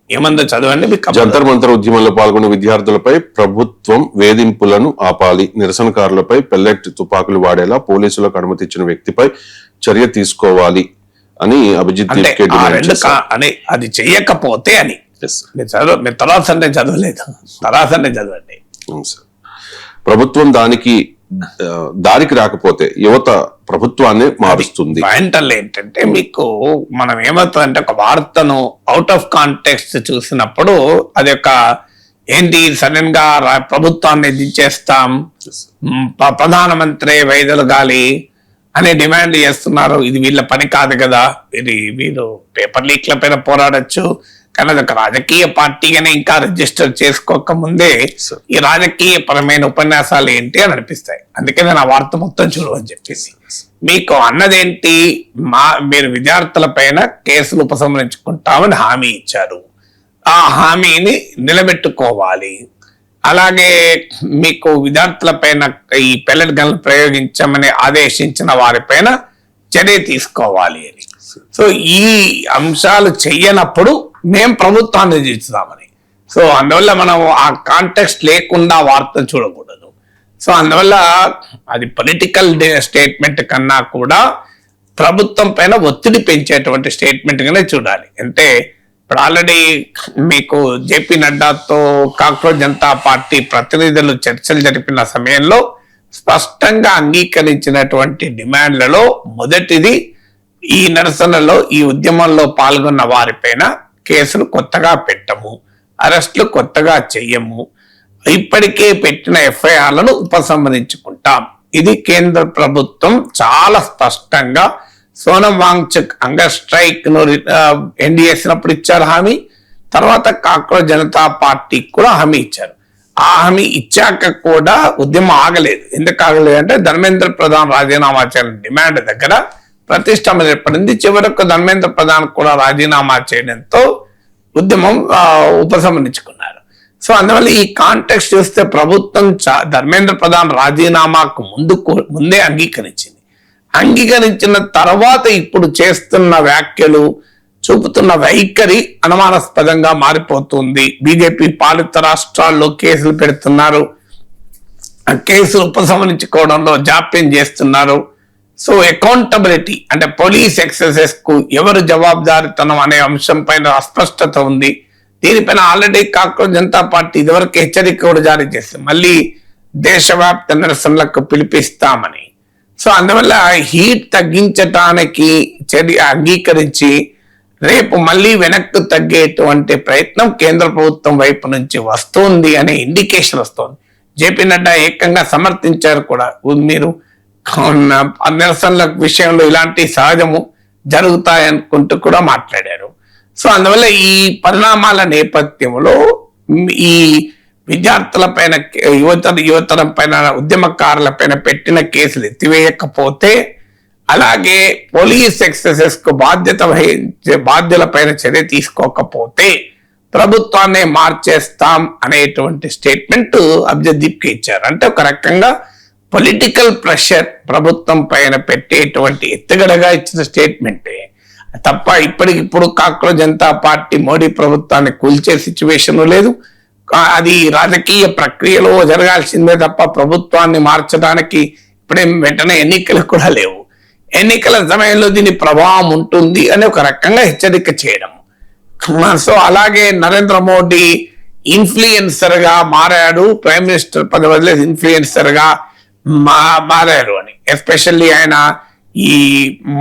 ఏమందో చదవండి. జంతర్ మంతర్ ఉద్యమంలో పాల్గొన్న విద్యార్థులపై ప్రభుత్వం వేధింపులను ఆపాలి, నిరసనకారులపై పెల్లెట్ తుపాకులు వాడేలా పోలీసులకు అనుమతి ఇచ్చిన వ్యక్తిపై చర్య తీసుకోవాలి అని అభిజిత్ దీప్కే డిమాండ్ చేశారు. అది చెయ్యకపోతే అని మీరు తర్వాత చదవలేదు, తర్వాత చదవండి. ప్రభుత్వం దారికి రాకపోతే యువత ప్రభుత్వాన్ని మారుస్తుంది. పాయింటల్ ఏంటంటే మీకు మనం ఏమవుతుందంటే ఒక వార్తను అవుట్ ఆఫ్ కాంటెక్స్ట్ చూసినప్పుడు అది ఒక ఏంటి సడన్ గా ప్రభుత్వాన్ని దించేస్తాం, ప్రధానమంత్రి వైదొలగాలి అనే డిమాండ్ చేస్తున్నారు. ఇది వీళ్ళ పని కాదు కదా. వీరు పేపర్ లీక్ల పైన పోరాడచ్చు, కానీ అది ఒక రాజకీయ పార్టీగానే ఇంకా రిజిస్టర్ చేసుకోక ముందే ఈ రాజకీయ పరమైన ఉపన్యాసాలు ఏంటి అని అనిపిస్తాయి. అందుకే నేను ఆ వార్త మొత్తం చూడమని చెప్పేసి మీకు అన్నదేంటి, మీరు విద్యార్థుల పైన కేసులు ఉపసంహరించుకుంటామని హామీ ఇచ్చారు. ఆ హామీని నిలబెట్టుకోవాలి. అలాగే మీకు విద్యార్థుల పైన ఈ పెల్లెట్ గన్లు ప్రయోగించమని ఆదేశించిన వారిపైన చర్య తీసుకోవాలి అని. సో ఈ అంశాలు చెయ్యనప్పుడు మేము ప్రభుత్వాన్ని దించుదామని. సో అందువల్ల మనం ఆ కాంటెక్స్ట్ లేకుండా వార్త చూడకూడదు. సో అందువల్ల అది పొలిటికల్ స్టేట్మెంట్ కన్నా కూడా ప్రభుత్వం పైన ఒత్తిడి పెంచేటువంటి స్టేట్మెంట్ గానే చూడాలి. అంటే ఇప్పుడు ఆల్రెడీ మీకు జేపీ నడ్డాతో కాంగ్రెస్ జనతా పార్టీ ప్రతినిధులు చర్చలు జరిపిన సమయంలో స్పష్టంగా అంగీకరించినటువంటి డిమాండ్లలో మొదటిది ఈ నిరసనలో, ఈ ఉద్యమంలో పాల్గొన్న వారిపైన కేసులు కొత్తగా పెట్టము, అరెస్టులు కొత్తగా చెయ్యము, ఇప్పటికే పెట్టిన ఎఫ్ఐఆర్లను ఉపసంహరించుకుంటాం. ఇది కేంద్ర ప్రభుత్వం చాలా స్పష్టంగా సోనం వాంగ్చుక్ హంగర్ స్ట్రైక్ ను ఎన్డీఏసినప్పుడు ఇచ్చారు హామీ. తర్వాత కాక్రోచ్ జనతా పార్టీకి కూడా హామీ ఇచ్చారు. ఆ హామీ ఇచ్చాక కూడా ఉద్యమం ఆగలేదు. ఎందుకు ఆగలేదు అంటే ధర్మేంద్ర ప్రధాన్ రాజీనామా చేయాలని డిమాండ్ దగ్గర ప్రతిష్టంభన ఏర్పడింది. చివరకు ధర్మేంద్ర ప్రధాన్ కూడా రాజీనామా చేయడంతో ఉద్యమం ఉపసంహరించుకున్నారు. సో అందువల్ల ఈ కాంటెక్స్ట్ చూస్తే ప్రభుత్వం ధర్మేంద్ర ప్రధాన్ రాజీనామాకు ముందే అంగీకరించింది. అంగీకరించిన తర్వాత ఇప్పుడు చేస్తున్న వ్యాఖ్యలు, చూపుతున్న వైఖరి అనుమానాస్పదంగా మారిపోతుంది. బీజేపీ పాలిత రాష్ట్రాల్లో కేసులు పెడుతున్నారు, కేసులు ఉపసంహరించుకోవడంలో జాప్యం చేస్తున్నారు. సో అకౌంటబిలిటీ అంటే పోలీస్ ఎక్సర్సైజ్ కు ఎవరు జవాబుదారితనం అనే అంశం పైన అస్పష్టత ఉంది. దీనిపైన ఆల్రెడీ కాక్రోచ్ జనతా పార్టీ ఇదివరకు హెచ్చరిక కూడా జారీ చేసింది, మళ్ళీ దేశవ్యాప్త నిరసనలకు పిలిపిస్తామని. సో అందువల్ల హీట్ తగ్గించటానికి అంగీకరించి రేపు మళ్ళీ వెనక్కు తగ్గేటువంటి ప్రయత్నం కేంద్ర ప్రభుత్వం వైపు నుంచి వస్తుంది అనే ఇండికేషన్ వస్తుంది. జేపీ నడ్డా ఏకంగా సమర్థించారు కూడా. మీరు నిరసనల విషయంలో ఇలాంటి సహజము జరుగుతాయనుకుంటూ కూడా మాట్లాడారు. సో అందువల్ల ఈ పరిణామాల నేపథ్యంలో ఈ విద్యార్థుల పైన, యువతరం పైన, ఉద్యమకారుల పైన పెట్టిన కేసులు ఎత్తివేయకపోతే, అలాగే పోలీస్ ఎక్సర్సైజ్ కు బాధ్యుల పైన చర్య తీసుకోకపోతే ప్రభుత్వాన్ని మార్చేస్తాం అనేటువంటి స్టేట్మెంట్ అభిజిత్ కి ఇచ్చారు. అంటే ఒక రకంగా పొలిటికల్ ప్రెషర్ ప్రభుత్వం పైన పెట్టేటువంటి ఎత్తుగడగా ఇచ్చిన స్టేట్మెంటే తప్ప ఇప్పటికిప్పుడు కాక్రోచ్ జనతా పార్టీ మోడీ ప్రభుత్వాన్ని కూల్చే సిచ్యువేషన్ లేదు. అది రాజకీయ ప్రక్రియలో జరగాల్సిందే తప్ప ప్రభుత్వాన్ని మార్చడానికి ఇప్పుడేం వెంటనే ఎన్నికలు కూడా లేవు. ఎన్నికల సమయంలో దీని ప్రభావం ఉంటుంది అని ఒక రకంగా హెచ్చరిక చేయడం. సో అలాగే నరేంద్ర మోడీ ఇన్ఫ్లుయెన్సర్ గా మారాడు, ప్రైమ్ మినిస్టర్ పదవి వదిలేసి ఇన్ఫ్లుయెన్సర్ గా మారారు అని. ఎస్పెషల్లీ ఆయన ఈ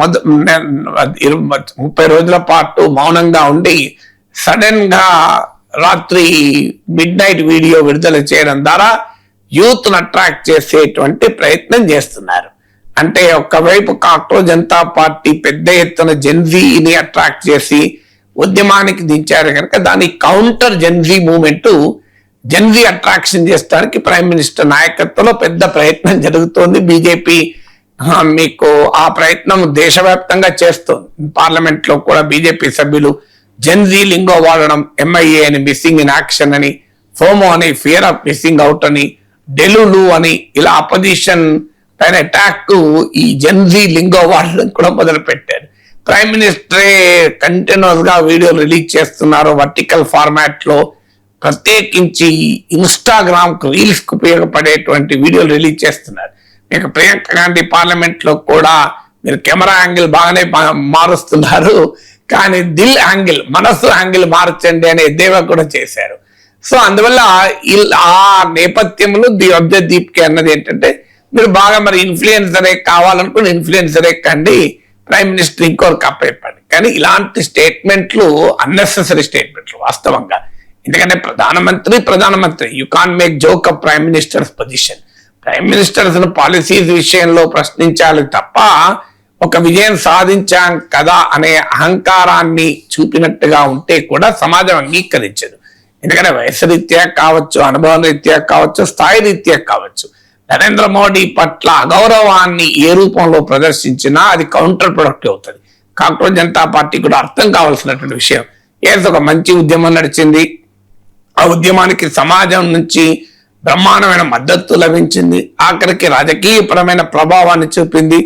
30 రోజుల పాటు మౌనంగా ఉండి సడన్ గా రాత్రి మిడ్ నైట్ వీడియో విడుదల చేయడం ద్వారా యూత్ ను అట్రాక్ట్ చేసేటువంటి ప్రయత్నం చేస్తున్నారు. అంటే ఒకవైపు కాక్రోచ్ జనతా పార్టీ పెద్ద ఎత్తున జెన్జీని అట్రాక్ట్ చేసి ఉద్యమానికి దించారు కనుక దాని counter Gen Z movement, Gen Z attraction చేసడానికి ప్రైమ్ మినిస్టర్ నాయకత్వంలో పెద్ద ప్రయత్నం జరుగుతోంది. బీజేపీ మీకు ఆ ప్రయత్నం దేశవ్యాప్తంగా చేస్తోంది. పార్లమెంట్ లో కూడా బీజేపీ సభ్యులు జెన్జీ లింగో వాడడం, ఎంఐఏ అని మిస్సింగ్ ఇన్ యాక్షన్ అని, ఫోమో అని ఫియర్ ఆఫ్ మిస్సింగ్ అవుట్ అని, డెలులు అని ఇలా అపోజిషన్ పైన అటాక్ ఈ జెన్జీ లింగో వాడడం కూడా మొదలు పెట్టారు. ప్రైమ్ మినిస్టరే కంటిన్యూస్ గా వీడియోలు రిలీజ్ చేస్తున్నారు వర్టికల్ ఫార్మాట్ లో. ప్రత్యేకించి ఇన్స్టాగ్రామ్ కు, రీల్స్ కు ఉపయోగపడేటువంటి వీడియోలు రిలీజ్ చేస్తున్నారు. మీకు ప్రియాంక గాంధీ పార్లమెంట్ లో కూడా మీరు కెమెరా యాంగిల్ బాగానే మారుస్తున్నారు, కానీ దిల్ యాంగిల్, మనస్సు యాంగిల్ మార్చండి అనే ఎద్దేవా కూడా చేశారు. సో అందువల్ల ఆ నేపథ్యంలో అబ్జదీప్ అన్నది ఏంటంటే, మీరు బాగా మరి ఇన్ఫ్లుయెన్సరే కావాలనుకుని ఇన్ఫ్లుయెన్సరే కండి, ప్రైమ్ మినిస్టర్ ఇంకోరికి అప్పచెప్పండి. కానీ ఇలాంటి స్టేట్మెంట్లు అన్నెసెసరీ స్టేట్మెంట్లు వాస్తవంగా. ఎందుకంటే ప్రధానమంత్రి you can make joke of prime minister's position. Prime minister's policies విషయంలో ప్రశ్నించాలి తప్ప ఒక విజయం సాధించాం కదా అనే అహంకారాన్ని చూపినట్టుగా ఉంటే కూడా సమాజం అంగీకరించదు. ఎందుకంటే వయసు రీత్యా కావచ్చు, అనుభవం రీత్యా కావచ్చు, స్థాయి రీత్యా కావచ్చు, నరేంద్ర మోడీ పట్ల అగౌరవాన్ని ఏ రూపంలో ప్రదర్శించినా అది కౌంటర్ ప్రొడక్టివ్ అవుతుంది. కాక్రోచ్ జనతా పార్టీ కూడా అర్థం కావాల్సినటువంటి విషయం. ఏదో ఒక మంచి ఉద్యమం నడిచింది, ఆ ఉద్యమానికి సమాజం నుంచి బ్రహ్మాండమైన మద్దతు లభించింది, ఆఖరికి రాజకీయపరమైన ప్రభావాన్ని చూపింది.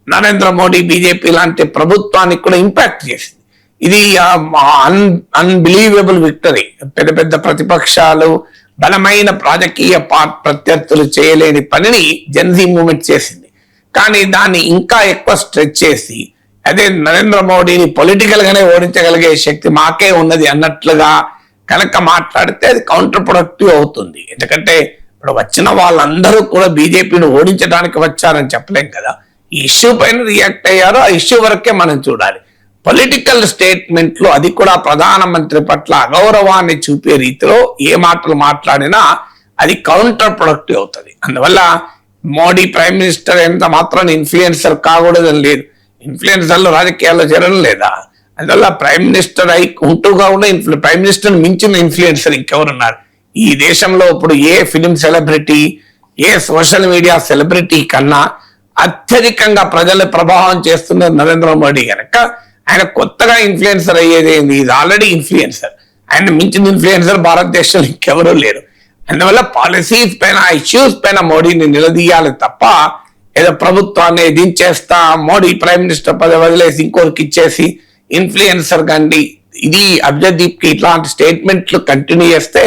నరేంద్ర మోడీ బీజేపీ లాంటి ప్రభుత్వానికి కూడా ఇంపాక్ట్ చేసింది. ఇది అన్బిలీవబుల్ విక్టరీ. పెద్ద పెద్ద ప్రతిపక్షాలు, బలమైన రాజకీయ ప్రత్యర్థులు చేయలేని పనిని జెన్జీ మూవ్మెంట్ చేసింది. కానీ దాన్ని ఇంకా ఎక్కువ స్ట్రెచ్ చేసి, అదే నరేంద్ర మోడీని పొలిటికల్ గానే ఓడించగలిగే శక్తి మాకే ఉన్నది అన్నట్లుగా కనుక మాట్లాడితే అది కౌంటర్ ప్రొడక్టివ్ అవుతుంది. ఎందుకంటే ఇప్పుడు వచ్చిన వాళ్ళందరూ కూడా బీజేపీని ఓడించడానికి వచ్చారని చెప్పలేం కదా. ఈ ఇష్యూ పైన రియాక్ట్ అయ్యారో ఆ ఇష్యూ వరకే మనం చూడాలి. పొలిటికల్ స్టేట్మెంట్లు, అది కూడా ప్రధానమంత్రి పట్ల అగౌరవాన్ని చూపే రీతిలో ఏ మాటలు మాట్లాడినా అది కౌంటర్ ప్రొడక్టివ్ అవుతుంది. అందువల్ల మోడీ ప్రైమ్ మినిస్టర్ ఎంత మాత్రం ఇన్ఫ్లుయెన్సర్ కాకూడదని లేదు. ఇన్ఫ్లుయెన్సర్లు రాజకీయాల్లో చేరడం లేదా? అందువల్ల ప్రైమ్ మినిస్టర్ ఉంటూగా ఉన్న ప్రైమ్ మినిస్టర్ మించిన ఇన్ఫ్లుయెన్సర్ ఇంకెవరున్నారు ఈ దేశంలో? ఇప్పుడు ఏ ఫిలిం సెలబ్రిటీ, ఏ సోషల్ మీడియా సెలబ్రిటీ కన్నా అత్యధికంగా ప్రజల్ని ప్రభావం చేస్తున్న నరేంద్ర మోడీ కనుక ఆయన కొత్తగా ఇన్ఫ్లుయెన్సర్ అయ్యేది ఏంది? ఇది ఆల్రెడీ ఇన్ఫ్లుయెన్సర్. ఆయన మించిన ఇన్ఫ్లుయెన్సర్ భారతదేశంలో ఇంకెవరూ లేరు. అందువల్ల పాలసీస్ పైన, ఇష్యూస్ పైన మోడీని నిలదీయాలి తప్ప ఏదో ప్రభుత్వాన్ని దించేస్తా, మోడీ ప్రైమ్ మినిస్టర్ పదవి వదిలేసి ఇంకోరికి ఇచ్చేసి ఇన్ఫ్లుయెన్సర్ కండి, ఇది అబ్జదీప్ కి ఇట్లాంటి స్టేట్మెంట్లు కంటిన్యూ చేస్తే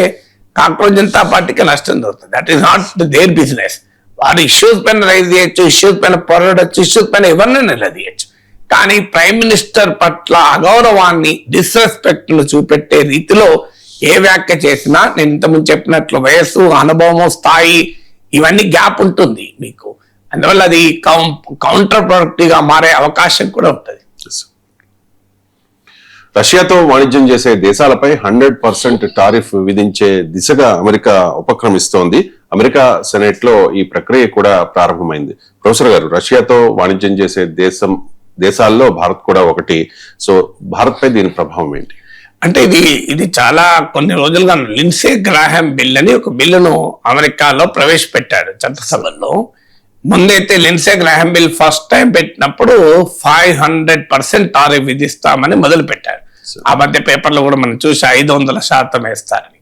కాంగ్రెస్ జనతా పార్టీకి నష్టం జరుగుతుంది. That is not their business. వారు ఇష్యూస్ పైన రైజ్ చేయొచ్చు, ఇష్యూస్ పైన పోరాడచ్చు, ఇష్యూస్ పైన ఎవరిని నిలదీయచ్చు. కానీ ప్రైమ్ మినిస్టర్ పట్ల అగౌరవాన్ని, డిస్రెస్పెక్ట్ ను చూపెట్టే రీతిలో ఏ వ్యాఖ్య చేసినా, నేను ఇంతకుముందు చెప్పినట్లు వయస్సు, అనుభవము, స్థాయి, ఇవన్నీ గ్యాప్ ఉంటుంది మీకు. అందువల్ల అది కౌంటర్ ప్రొడక్టివ్ గా మారే అవకాశం కూడా ఉంటుంది. రష్యాతో వాణిజ్యం చేసే దేశాలపై 100% టారిఫ్ విధించే దిశగా అమెరికా ఉపక్రమిస్తోంది. అమెరికా సెనెట్ లో ఈ ప్రక్రియ కూడా ప్రారంభమైంది. ప్రొఫెసర్ గారు, రష్యాతో వాణిజ్యం చేసే దేశాల్లో భారత్ కూడా ఒకటి. సో భారత్ పై దీని ప్రభావం ఏంటి? అంటే ఇది చాలా కొన్ని రోజులుగా లిండ్సే గ్రాహం బిల్ అని ఒక బిల్లును అమెరికాలో ప్రవేశపెట్టాడు చట్టసభలో. ముందైతే Lindsay Graham bill first time పెట్టినప్పుడు 500% టారిఫ్ విధిస్తామని మొదలు పెట్టారు. ఆ మధ్య పేపర్లో కూడా మనం చూసి 500% వేస్తారని.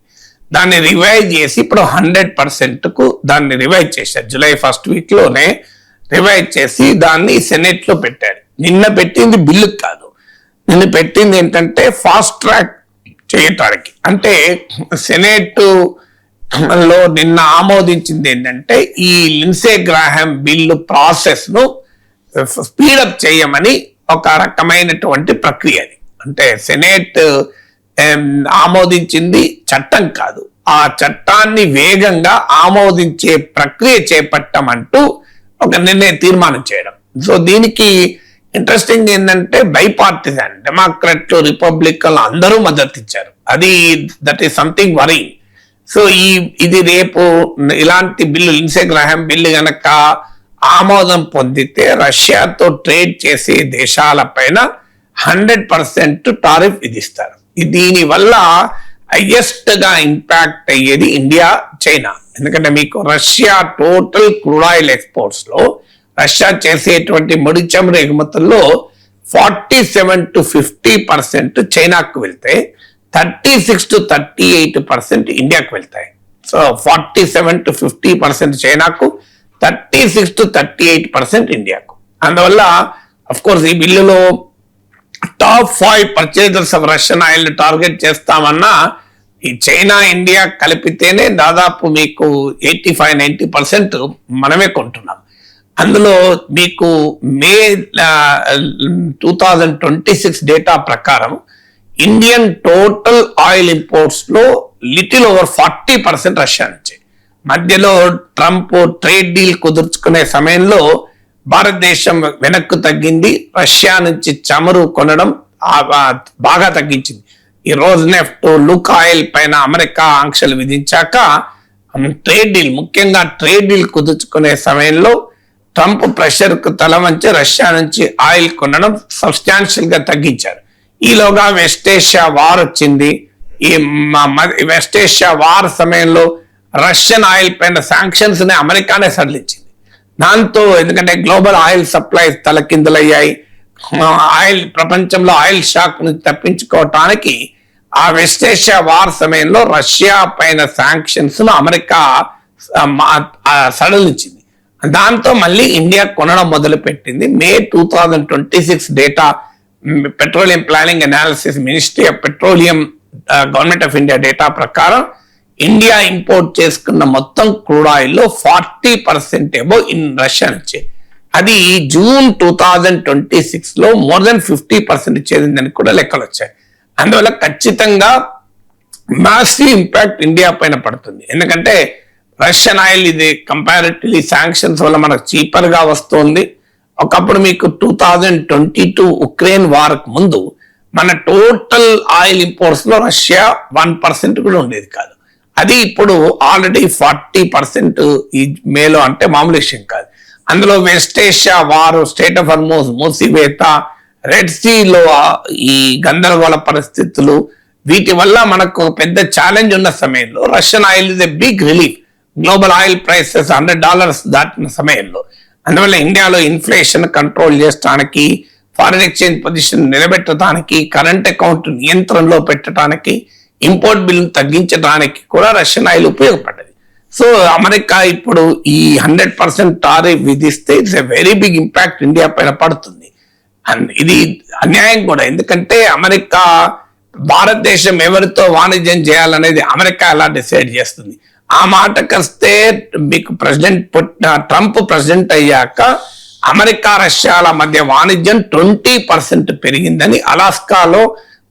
దాన్ని రివైజ్ చేసి ఇప్పుడు 100% కు దాన్ని రివైజ్ చేశారు. జూలై 1st వీక్ లోనే రివైజ్ చేసి దాన్ని సెనెట్ లో పెట్టారు. నిన్న పెట్టింది బిల్లు కాదు, నిన్న పెట్టింది ఏంటంటే ఫాస్ట్ ట్రాక్ చేయటానికి. అంటే సెనెట్ లో నిన్న ఆమోదించింది ఏంటంటే ఈ లిండ్సే గ్రాహం బిల్లు ప్రాసెస్ ను స్పీడప్ చేయమని ఒక రకమైనటువంటి ప్రక్రియ. అది అంటే సెనెట్ ఆమోదించింది, చట్టం కాదు. ఆ చట్టాన్ని వేగంగా ఆమోదించే ప్రక్రియ చేపట్టమంటూ ఒక నిర్ణయం, తీర్మానం చేయడం. సో దీనికి ఇంట్రెస్టింగ్ ఏంటంటే బైపార్టిజన్, డెమోక్రాట్లు, రిపబ్లికన్ అందరూ మద్దతు ఇచ్చారు. అది that is something worrying. So ఇది రేపు ఇలాంటి బిల్లు, లిండ్సే గ్రాహం బిల్లు గనక ఆమోదం పొందితే రష్యాతో ట్రేడ్ చేసే దేశాల పైన 100% టారిఫ్ విధిస్తారు. దీని వల్ల హైయెస్ట్ గా ఇంపాక్ట్ అయ్యేది ఇండియా, చైనా. ఎందుకంటే మీకు Russia total crude oil exports లో రష్యా చేసేటువంటి ముడి చమురు ఎగుమతుల్లో 47 to 50% చైనాకు వెళ్తే 36 to 38% ఇండియాకు వెళ్తాయి. సో 47 to 50% చైనాకు, 36 to 38% ఇండియాకు. అందువల్ల అఫ్ కోర్స్ ఈ బిల్లులో top 5 purchasers of Russian oil target చేస్తామన్నా ఈ చైనా, ఇండియా కలిపితేనే దాదాపు మీకు 85-90% మనమే కొంటున్నాం. అందులో మీకు మే 2026 డేటా ప్రకారం ఇండియన్ టోటల్ ఆయిల్ ఇంపోర్ట్స్ లో లిటిల్ ఓవర్ 40% రష్యా నుంచి. మధ్యలో ట్రంప్ ట్రేడ్ డీల్ కుదుర్చుకునే సమయంలో భారతదేశం వెనక్కు తగ్గింది. రష్యా నుంచి చమురు కొనడం బాగా తగ్గించింది. ఈ రోజ్ నెఫ్ట్, లుక్ ఆయిల్ పైన అమెరికా ఆంక్షలు విధించాక ట్రేడ్ డీల్, ముఖ్యంగా ట్రేడ్ డీల్ కుదుర్చుకునే సమయంలో ట్రంప్ ప్రెషర్ కు తల వంచి రష్యా నుంచి ఆయిల్ కొనడం సబ్స్టాన్షియల్ గా తగ్గించారు. ఈలోగా వెస్ట్ ఏషియా వార్ వచ్చింది. ఈ వెస్ట్ ఏషియా వార్ సమయంలో రష్యన్ ఆయిల్ పైన శాంక్షన్స్ ని అమెరికానే సడలించింది. దాంతో ఎందుకంటే గ్లోబల్ ఆయిల్ సప్లైస్ తలకిందులయ్యాయి. ఆయిల్ ప్రపంచంలో ఆయిల్ షాక్ నుంచి తప్పించుకోవటానికి ఆ వెస్ట్ ఏషియా వార్ సమయంలో రష్యా పైన శాంక్షన్స్ ను అమెరికా సడలించింది. దాంతో మళ్ళీ ఇండియా కొనడం మొదలు పెట్టింది. మే 2026 data petroleum planning analysis ministry of petroleum government of India data ప్రకారం ఇండియా ఇంపోర్ట్ చేసుకున్న మొత్తం క్రూడ్ ఆయిల్ లో 40% ఏమో ఇన్ రష్యా నుంచి. అది జూన్ 2026 లో మోర్ దెన్ 50% చేరిందని కూడా లెక్కలు వచ్చాయి. అందువల్ల ఖచ్చితంగా మాసివ్ ఇంపాక్ట్ ఇండియా పైన పడుతుంది. ఎందుకంటే రష్యన్ ఆయిల్ ఇది కంపారిటివ్లీ శాంక్షన్స్ వల్ల మనకు చీపర్ గా వస్తుంది. ఒకప్పుడు మీకు 2022 ఉక్రెయిన్ వార్ ముందు మన టోటల్ ఆయిల్ ఇంపోర్ట్స్ లో రష్యా 1% కూడా ఉండేది కాదు. అది ఇప్పుడు ఆల్రెడీ 40% ఈ మేలో, అంటే మామూలు విషయం కాదు. అందులో వెస్ట్ ఏషియా వారు, స్టేట్ ఆఫ్ హార్మోజ్ మూసివేత, రెడ్ సీలో ఈ గందరగోళ పరిస్థితులు, వీటి వల్ల మనకు పెద్ద ఛాలెంజ్ ఉన్న సమయంలో Russian oil is a big relief. Global oil prices $100 దాటిన సమయంలో, అందువల్ల ఇండియాలో ఇన్ఫ్లేషన్ కంట్రోల్ చేయడానికి, ఫారిన్ ఎక్స్చేంజ్ పొజిషన్ నిలబెట్టడానికి, కరెంట్ అకౌంట్ నియంత్రణలో పెట్టడానికి, ఇంపోర్ట్ బిల్లు తగ్గించడానికి కూడా రష్యన్ ఆయిల్ ఉపయోగపడ్డది. సో అమెరికా ఇప్పుడు ఈ 100% టారిఫ్ విధిస్తే it's a very big impact India పైన పడుతుంది. అండ్ ఇది అన్యాయం కూడా, ఎందుకంటే అమెరికా భారతదేశం ఎవరితో వాణిజ్యం చేయాలనేది అమెరికా ఎలా డిసైడ్ చేస్తుంది. ఆ మాటకు వస్తే మీకు ట్రంప్ ప్రెసిడెంట్ అయ్యాక అమెరికా రష్యాల మధ్య వాణిజ్యం 20% పెరిగిందని అలాస్కాలో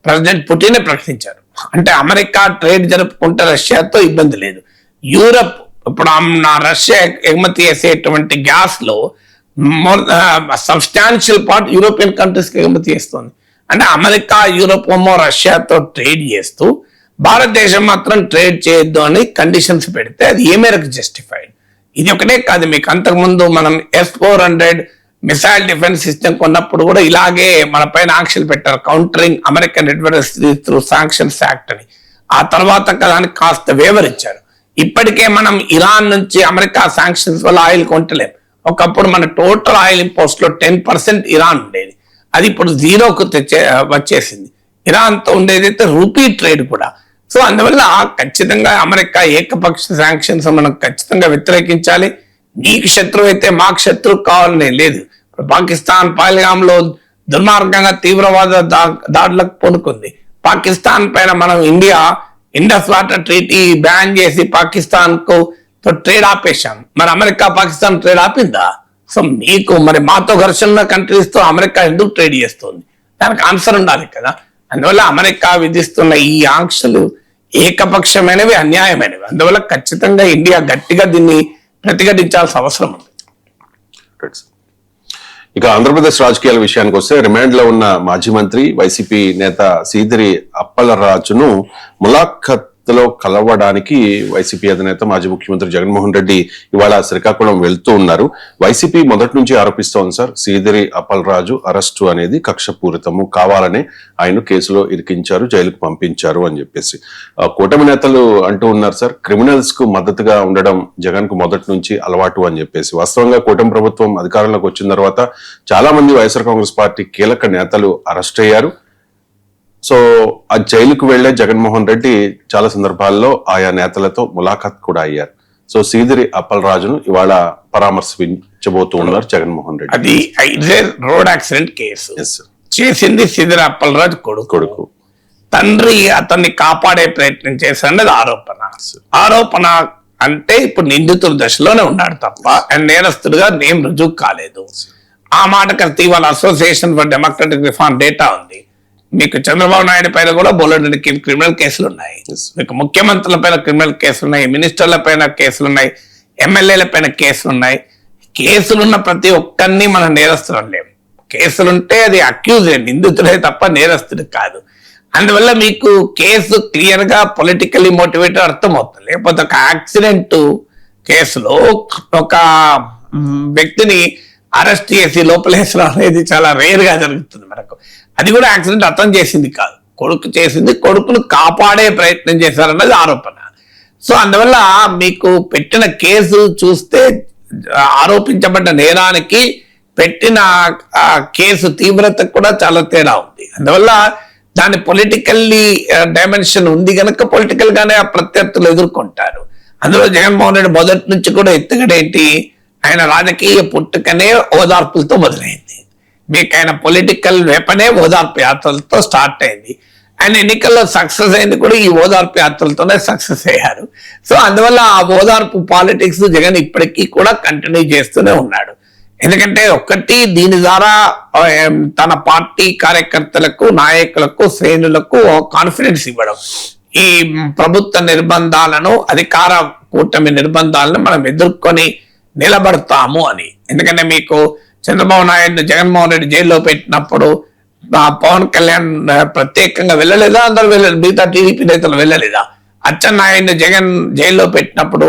ప్రెసిడెంట్ పుటిన్ ప్రకటించారు. అంటే అమెరికా ట్రేడ్ జరుపుకుంటే రష్యాతో ఇబ్బంది లేదు. యూరప్ ఇప్పుడు రష్యా ఎగుమతి చేసేటువంటి గ్యాస్ లో సబ్స్టాన్షియల్ పార్ట్ యూరోపియన్ కంట్రీస్ కి ఎగుమతి చేస్తుంది. అంటే అమెరికా, యూరోప్ రష్యాతో ట్రేడ్ చేస్తూ భారతదేశం మాత్రం ట్రేడ్ చేయొద్దు అని కండిషన్స్ పెడితే అది ఏ మేరకు జస్టిఫైడ్? ఇది ఒకటే కాదు, మీకు అంతకుముందు మనం S-400 మిసైల్ డిఫెన్స్ సిస్టమ్ కొన్నప్పుడు కూడా ఇలాగే మన పైన ఆంక్షలు పెట్టారు, countering American adversary through sanctions act అని. ఆ తర్వాత దానికి కాస్త వేవర్ ఇచ్చారు. ఇప్పటికే మనం ఇరాన్ నుంచి అమెరికా శాంక్షన్స్ వల్ల ఆయిల్ కొంటలేం. ఒకప్పుడు మన టోటల్ ఆయిల్ ఇంపోర్ట్స్ లో 10% ఇరాన్ ఉండేది, అది ఇప్పుడు 0కు వచ్చేసింది. ఇరాన్ తో ఉండేదైతే రూపీ ట్రేడ్ కూడా. సో అందువల్ల ఖచ్చితంగా అమెరికా ఏకపక్ష శాంక్షన్స్ మనం ఖచ్చితంగా వ్యతిరేకించాలి. నీకు శత్రువు అయితే మాకు శత్రువు కావాలనే లేదు. పాకిస్తాన్ పహల్గాంలో దుర్మార్గంగా తీవ్రవాద దాడులకు పూనుకుంది. పాకిస్తాన్ పైన మనం ఇండస్ వాటర్ ట్రీటీ బ్యాన్ చేసి పాకిస్తాన్ కు ట్రేడ్ ఆపేశాం. మరి అమెరికా పాకిస్తాన్ ట్రేడ్ ఆపిందా? సో మీకు మరి మాతో ఘర్షణ కంట్రీస్ తో అమెరికా ఎందుకు ట్రేడ్ చేస్తుంది? దానికి ఆన్సర్ ఉండాలి కదా. అందువల్ల అమెరికా విధిస్తున్న ఈ ఆంక్షలు ఏకపక్షమైనవి, అన్యాయమైనవి. అందువల్ల ఖచ్చితంగా ఇండియా గట్టిగా దీన్ని ప్రతిఘటించాల్సిన అవసరం ఉంది. ఇక ఆంధ్రప్రదేశ్ రాజకీయాల విషయానికి వస్తే, రిమాండ్ లో ఉన్న మాజీ మంత్రి వైసీపీ నేత సీదిరి అప్పలరాజును ములాఖత్ లో కలవడానికి వైసీపీ అధినేత మాజీ ముఖ్యమంత్రి జగన్మోహన్ రెడ్డి ఇవాళ శ్రీకాకుళం వెళ్తూ ఉన్నారు. వైసీపీ మొదటి నుంచి ఆరోపిస్తోంది సార్, సీదిరి అప్పలరాజు అరెస్టు అనేది కక్షపూరితము, కావాలనే ఆయన కేసులో ఇరికించారు, జైలుకు పంపించారు అని చెప్పేసి కూటమి నేతలు అంటూ ఉన్నారు సార్. క్రిమినల్స్ కు మద్దతుగా ఉండడం జగన్ కు మొదటి నుంచి అలవాటు అని చెప్పేసి. వాస్తవంగా కూటమి ప్రభుత్వం అధికారంలోకి వచ్చిన తర్వాత చాలా మంది వైఎస్ఆర్ కాంగ్రెస్ పార్టీ కీలక నేతలు అరెస్ట్ అయ్యారు. సో ఆ జైలుకు వెళ్లే జగన్మోహన్ రెడ్డి చాలా సందర్భాల్లో ఆయా నేతలతో ములాఖాత్ కూడా అయ్యారు. సో సీదిరి అప్పలరాజును ఇవాళ పరామర్శించబోతూ ఉన్నారు జగన్మోహన్ రెడ్డి. అది రోడ్ యాక్సిడెంట్ కేసు చేసింది సీదిరి అప్పలరాజు కొడుకు. తండ్రి అతన్ని కాపాడే ప్రయత్నం చేశాడన్నది ఆరోపణ. అంటే ఇప్పుడు నిందితుల దశలోనే ఉన్నాడు తప్ప నేరస్తుడిగా నేమ్ రుజువు కాలేదు. ఆ మాట కడితే ఇవాళ association for democratic reform data ఉంది. మీకు చంద్రబాబు నాయుడు పైన కూడా బోలెడన్ని క్రిమినల్ కేసులు ఉన్నాయి, మీకు ముఖ్యమంత్రుల పైన క్రిమినల్ కేసులు ఉన్నాయి, మినిస్టర్ల పైన కేసులు ఉన్నాయి, ఎమ్మెల్యేల పైన కేసులు ఉన్నాయి. కేసులున్న ప్రతి ఒక్కరిని మనం నేరస్తులు లేము. కేసులుంటే అది అక్యూజ్ నిందితుడే తప్ప నేరస్తుడు కాదు. అందువల్ల మీకు కేసు క్లియర్ గా పొలిటికల్లీ మోటివేటెడ్ అర్థమవుతుంది. లేకపోతే ఒక యాక్సిడెంట్ కేసులో ఒక వ్యక్తిని అరెస్ట్ చేసి లోపలేసడం అనేది చాలా రేర్ గా జరుగుతుంది మనకు. అది కూడా యాక్సిడెంట్ అతను చేసింది కాదు, కొడుకు చేసింది. కొడుకును కాపాడే ప్రయత్నం చేశారన్నది ఆరోపణ. సో అందువల్ల మీకు పెట్టిన కేసు చూస్తే ఆరోపించబడ్డ నేరానికి పెట్టిన కేసు తీవ్రత కూడా చాలా తేడా ఉంది. అందువల్ల దాని పొలిటికల్లీ డైమెన్షన్ ఉంది కనుక పొలిటికల్ గానే ఆ ప్రత్యర్థులు ఎదుర్కొంటారు. అందులో జగన్మోహన్ రెడ్డి మొదటి నుంచి కూడా ఎత్తుగడేంటి, ఆయన రాజకీయ పుట్టుకనే ఓదార్పులతో మొదలైంది. మీకు ఆయన పొలిటికల్ వెపనే ఓదార్పు యాత్రలతో స్టార్ట్ అయింది. ఆయన ఎన్నికల్లో సక్సెస్ అయింది కూడా ఈ ఓదార్పు యాత్రలతోనే సక్సెస్ అయ్యారు. సో అందువల్ల ఆ ఓదార్పు పాలిటిక్స్ జగన్ ఇప్పటికీ కూడా కంటిన్యూ చేస్తూనే ఉన్నాడు. ఎందుకంటే ఒక్కటి దీని ద్వారా తన పార్టీ కార్యకర్తలకు, నాయకులకు, శ్రేణులకు కాన్ఫిడెన్స్ ఇవ్వడం, ఈ ప్రభుత్వ నిర్బంధాలను, అధికార కూటమి నిర్బంధాలను మనం ఎదుర్కొని నిలబడతాము అని. ఎందుకంటే మీకు చంద్రబాబు నాయుడు జగన్మోహన్ రెడ్డి జైల్లో పెట్టినప్పుడు పవన్ కళ్యాణ్ ప్రత్యేకంగా వెళ్ళలేదా? అందరూ వెళ్ళలేదు, మిగతా టీడీపీ నేతలు వెళ్ళలేదా? అచ్చెన్నాయుడిని జగన్ జైల్లో పెట్టినప్పుడు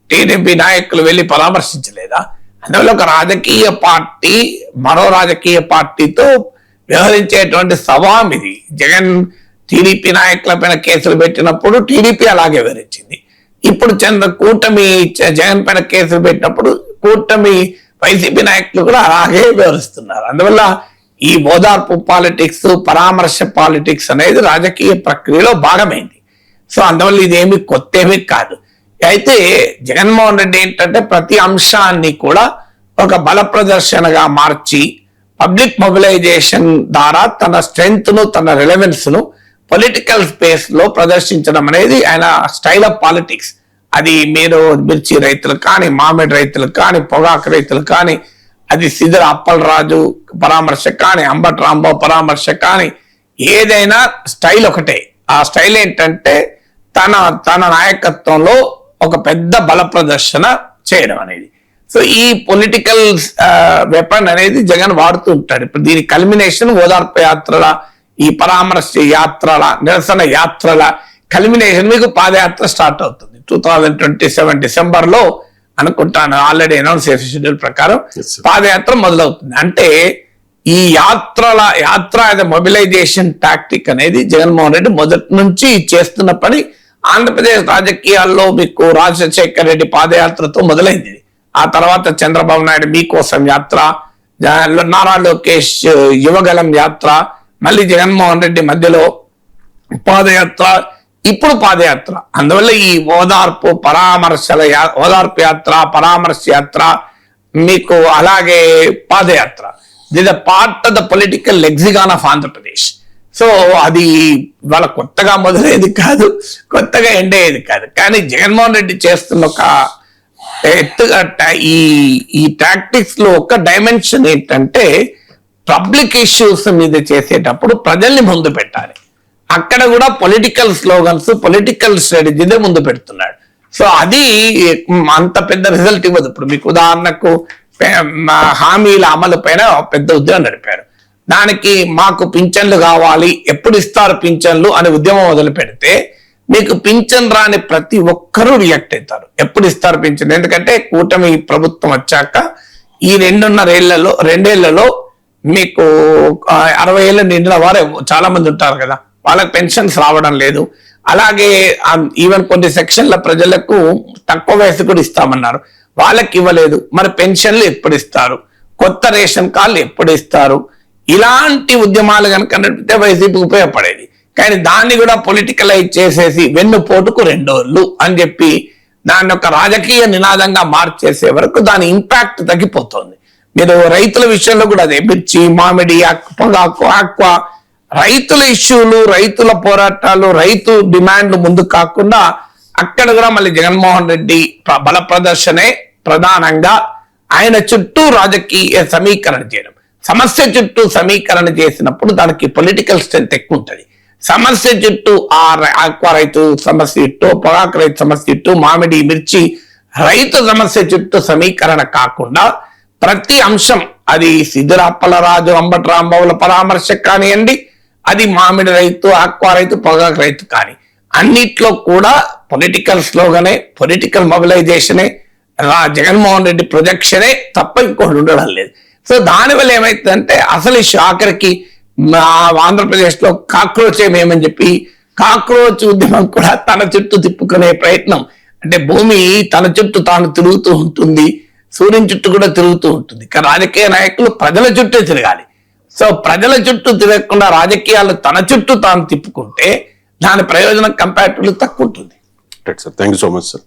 టీడీపీ నాయకులు వెళ్ళి పరామర్శించలేదా? అందువల్ల ఒక రాజకీయ పార్టీ మరో రాజకీయ పార్టీతో వ్యవహరించేటువంటి స్వభావం ఇది. జగన్ టీడీపీ నాయకుల పైన కేసులు పెట్టినప్పుడు టీడీపీ అలాగే వివరించింది. ఇప్పుడు కూటమి జగన్ పైన కేసులు పెట్టినప్పుడు కూటమి వైసీపీ నాయకులు కూడా అలాగే వివరిస్తున్నారు. అందువల్ల ఈ ఓదార్పు పాలిటిక్స్, పరామర్శ పాలిటిక్స్ అనేది రాజకీయ ప్రక్రియలో భాగమైంది. సో అందువల్ల ఇదేమి కొత్త ఏమీ కాదు. అయితే జగన్మోహన్ రెడ్డి ఏంటంటే ప్రతి అంశాన్ని కూడా ఒక బల ప్రదర్శనగా మార్చి పబ్లిక్ మొబిలైజేషన్ ద్వారా తన స్ట్రెంగ్త్ ను, తన రిలవెన్స్ ను పొలిటికల్ స్పేస్ లో ప్రదర్శించడం అనేది ఆయన స్టైల్ ఆఫ్ పాలిటిక్స్. అది మీరు మిర్చి రైతులు కానీ, మామిడి రైతులు కానీ, పొగాకు రైతులు కానీ, అది సిద్ధర అప్పలరాజు పరామర్శ కానీ, అంబటి రాంబాబు పరామర్శ కానీ, ఏదైనా స్టైల్ ఒకటే. ఆ స్టైల్ ఏంటంటే తన నాయకత్వంలో ఒక పెద్ద బల ప్రదర్శన చేయడం అనేది. సో ఈ పొలిటికల్ వెపన్ అనేది జగన్ వాడుతూ ఉంటాడు. ఇప్పుడు దీని కల్మినేషన్ ఓదార్పు యాత్రల, ఈ పరామర్శ యాత్రల, నిరసన యాత్రల కల్మినేషన్ మీకు పాదయాత్ర స్టార్ట్ అవుతుంది 2027 డిసెంబర్ లో అనుకుంటాను. ఆల్రెడీ అనౌన్స్ చేసే షెడ్యూల్ ప్రకారం పాదయాత్ర మొదలవుతుంది. అంటే ఈ యాత్ర మొబిలైజేషన్ టాక్టిక్ అనేది జగన్మోహన్ రెడ్డి మొదటి నుంచి చేస్తున్న పని. ఆంధ్రప్రదేశ్ రాజకీయాల్లో మీకు రాజశేఖర్ రెడ్డి పాదయాత్రతో మొదలైంది. ఆ తర్వాత చంద్రబాబు నాయుడు మీకోసం యాత్ర, నారా లోకేష్ యువగలం యాత్ర, మళ్ళీ జగన్మోహన్ రెడ్డి మధ్యలో పాదయాత్ర, ఇప్పుడు పాదయాత్ర. అందువల్ల ఈ ఓదార్పు యాత్ర, పరామర్శ యాత్ర మీకు అలాగే పాదయాత్ర, this part of the political లెక్సిగాన్ of Andhra Pradesh. So అది వాళ్ళ కొత్తగా మొదలయ్యేది కాదు, కొత్తగా ఎండ్ అయ్యేది కాదు. కానీ జగన్మోహన్ రెడ్డి చేస్తున్న ఒక ఈ టాక్టిక్స్ లో ఒక డైమెన్షన్ ఏంటంటే పబ్లిక్ ఇష్యూస్ మీద చేసేటప్పుడు ప్రజల్ని ముందు పెట్టాలి. అక్కడ కూడా పొలిటికల్ స్లోగన్స్, పొలిటికల్ స్ట్రాటజీనే ముందు పెడుతున్నాడు. సో అది అంత పెద్ద రిజల్ట్ ఇవ్వదు. ఇప్పుడు మీకు ఉదాహరణకు హామీల అమలు పైన పెద్ద ఉద్యమం నడిపారు. దానికి మాకు పింఛన్లు కావాలి, ఎప్పుడు ఇస్తారు పింఛన్లు అనే ఉద్యమం మొదలు పెడితే మీకు పింఛన్ రాని ప్రతి ఒక్కరూ రియాక్ట్ అవుతారు. ఎప్పుడు ఇస్తారు పింఛన్? ఎందుకంటే కూటమి ప్రభుత్వం వచ్చాక ఈ రెండేళ్లలో మీకు 60 ఏళ్ళు నిండిన వారు చాలా మంది ఉంటారు కదా, వాళ్ళకి పెన్షన్స్ రావడం లేదు. అలాగే ఈవెన్ కొన్ని సెక్షన్ల ప్రజలకు తక్కువ వయసు కూడా ఇస్తామన్నారు, వాళ్ళకి ఇవ్వలేదు. మరి పెన్షన్లు ఎప్పుడు ఇస్తారు? కొత్త రేషన్ కార్డులు ఎప్పుడు ఇస్తారు? ఇలాంటి ఉద్యమాలు కనుక నడిపితే వైసీపీకి ఉపయోగపడేది. కానీ దాన్ని కూడా పొలిటికలైజ్ చేసేసి వెన్నుపోటుకు 2 రోజులు అని చెప్పి దాన్ని ఒక రాజకీయ నినాదంగా మార్చేసే వరకు దాని ఇంపాక్ట్ తగ్గిపోతుంది. మీరు రైతుల విషయంలో కూడా అదే, మిర్చి, మామిడి, పొగాకు, ఆక్వా, రైతుల ఇష్యూలు, రైతుల పోరాటాలు, రైతు డిమాండ్లు ముందు కాకుండా అక్కడ కూడా మళ్ళీ జగన్మోహన్ రెడ్డి బల ప్రదర్శనే ప్రధానంగా. ఆయన చుట్టూ రాజకీయ సమీకరణ చేయడం, సమస్య చుట్టూ సమీకరణ చేసినప్పుడు దానికి పొలిటికల్ స్ట్రెంత్ ఎక్కువ ఉంటుంది. సమస్య చుట్టూ ఆక్వా రైతు సమస్య ఇట్టు, పొగాకు రైతు సమస్య ఇట్టు, మామిడి, మిర్చి రైతు సమస్య చుట్టూ సమీకరణ కాకుండా ప్రతి అంశం, అది సిద్ధర అప్పలరాజు, అంబటి రాంబాబుల పరామర్శ కానివ్వండి, అది మామిడి రైతు, ఆక్వా రైతు, పొగాకు రైతు కానీ అన్నిట్లో కూడా పొలిటికల్ స్లోగనే, పొలిటికల్ మొబిలైజేషనే, జగన్మోహన్ రెడ్డి ప్రొజెక్షనే తప్ప ఇంకోటి ఉండడం లేదు. సో దానివల్ల ఏమైతుందంటే అసలు ఈ ఆఖరికి ఆంధ్రప్రదేశ్ లో కాక్రోచ్ ఏమేమని చెప్పి కాక్రోచ్ ఉద్యమం కూడా తన చుట్టూ తిప్పుకునే ప్రయత్నం. అంటే భూమి తన చుట్టూ తాను తిరుగుతూ ఉంటుంది, సూర్యుని చుట్టూ కూడా తిరుగుతూ ఉంటుంది. కానీ రాజకీయ నాయకులు ప్రజల చుట్టూ తిరగాలి. సో ప్రజల చుట్టూ తిరగకుండా రాజకీయాలు తన చుట్టూ తాను తిప్పుకుంటే దాని ప్రయోజనం కంపారిటివ్లీ తక్కువ ఉంటుంది. Thank you so much sir.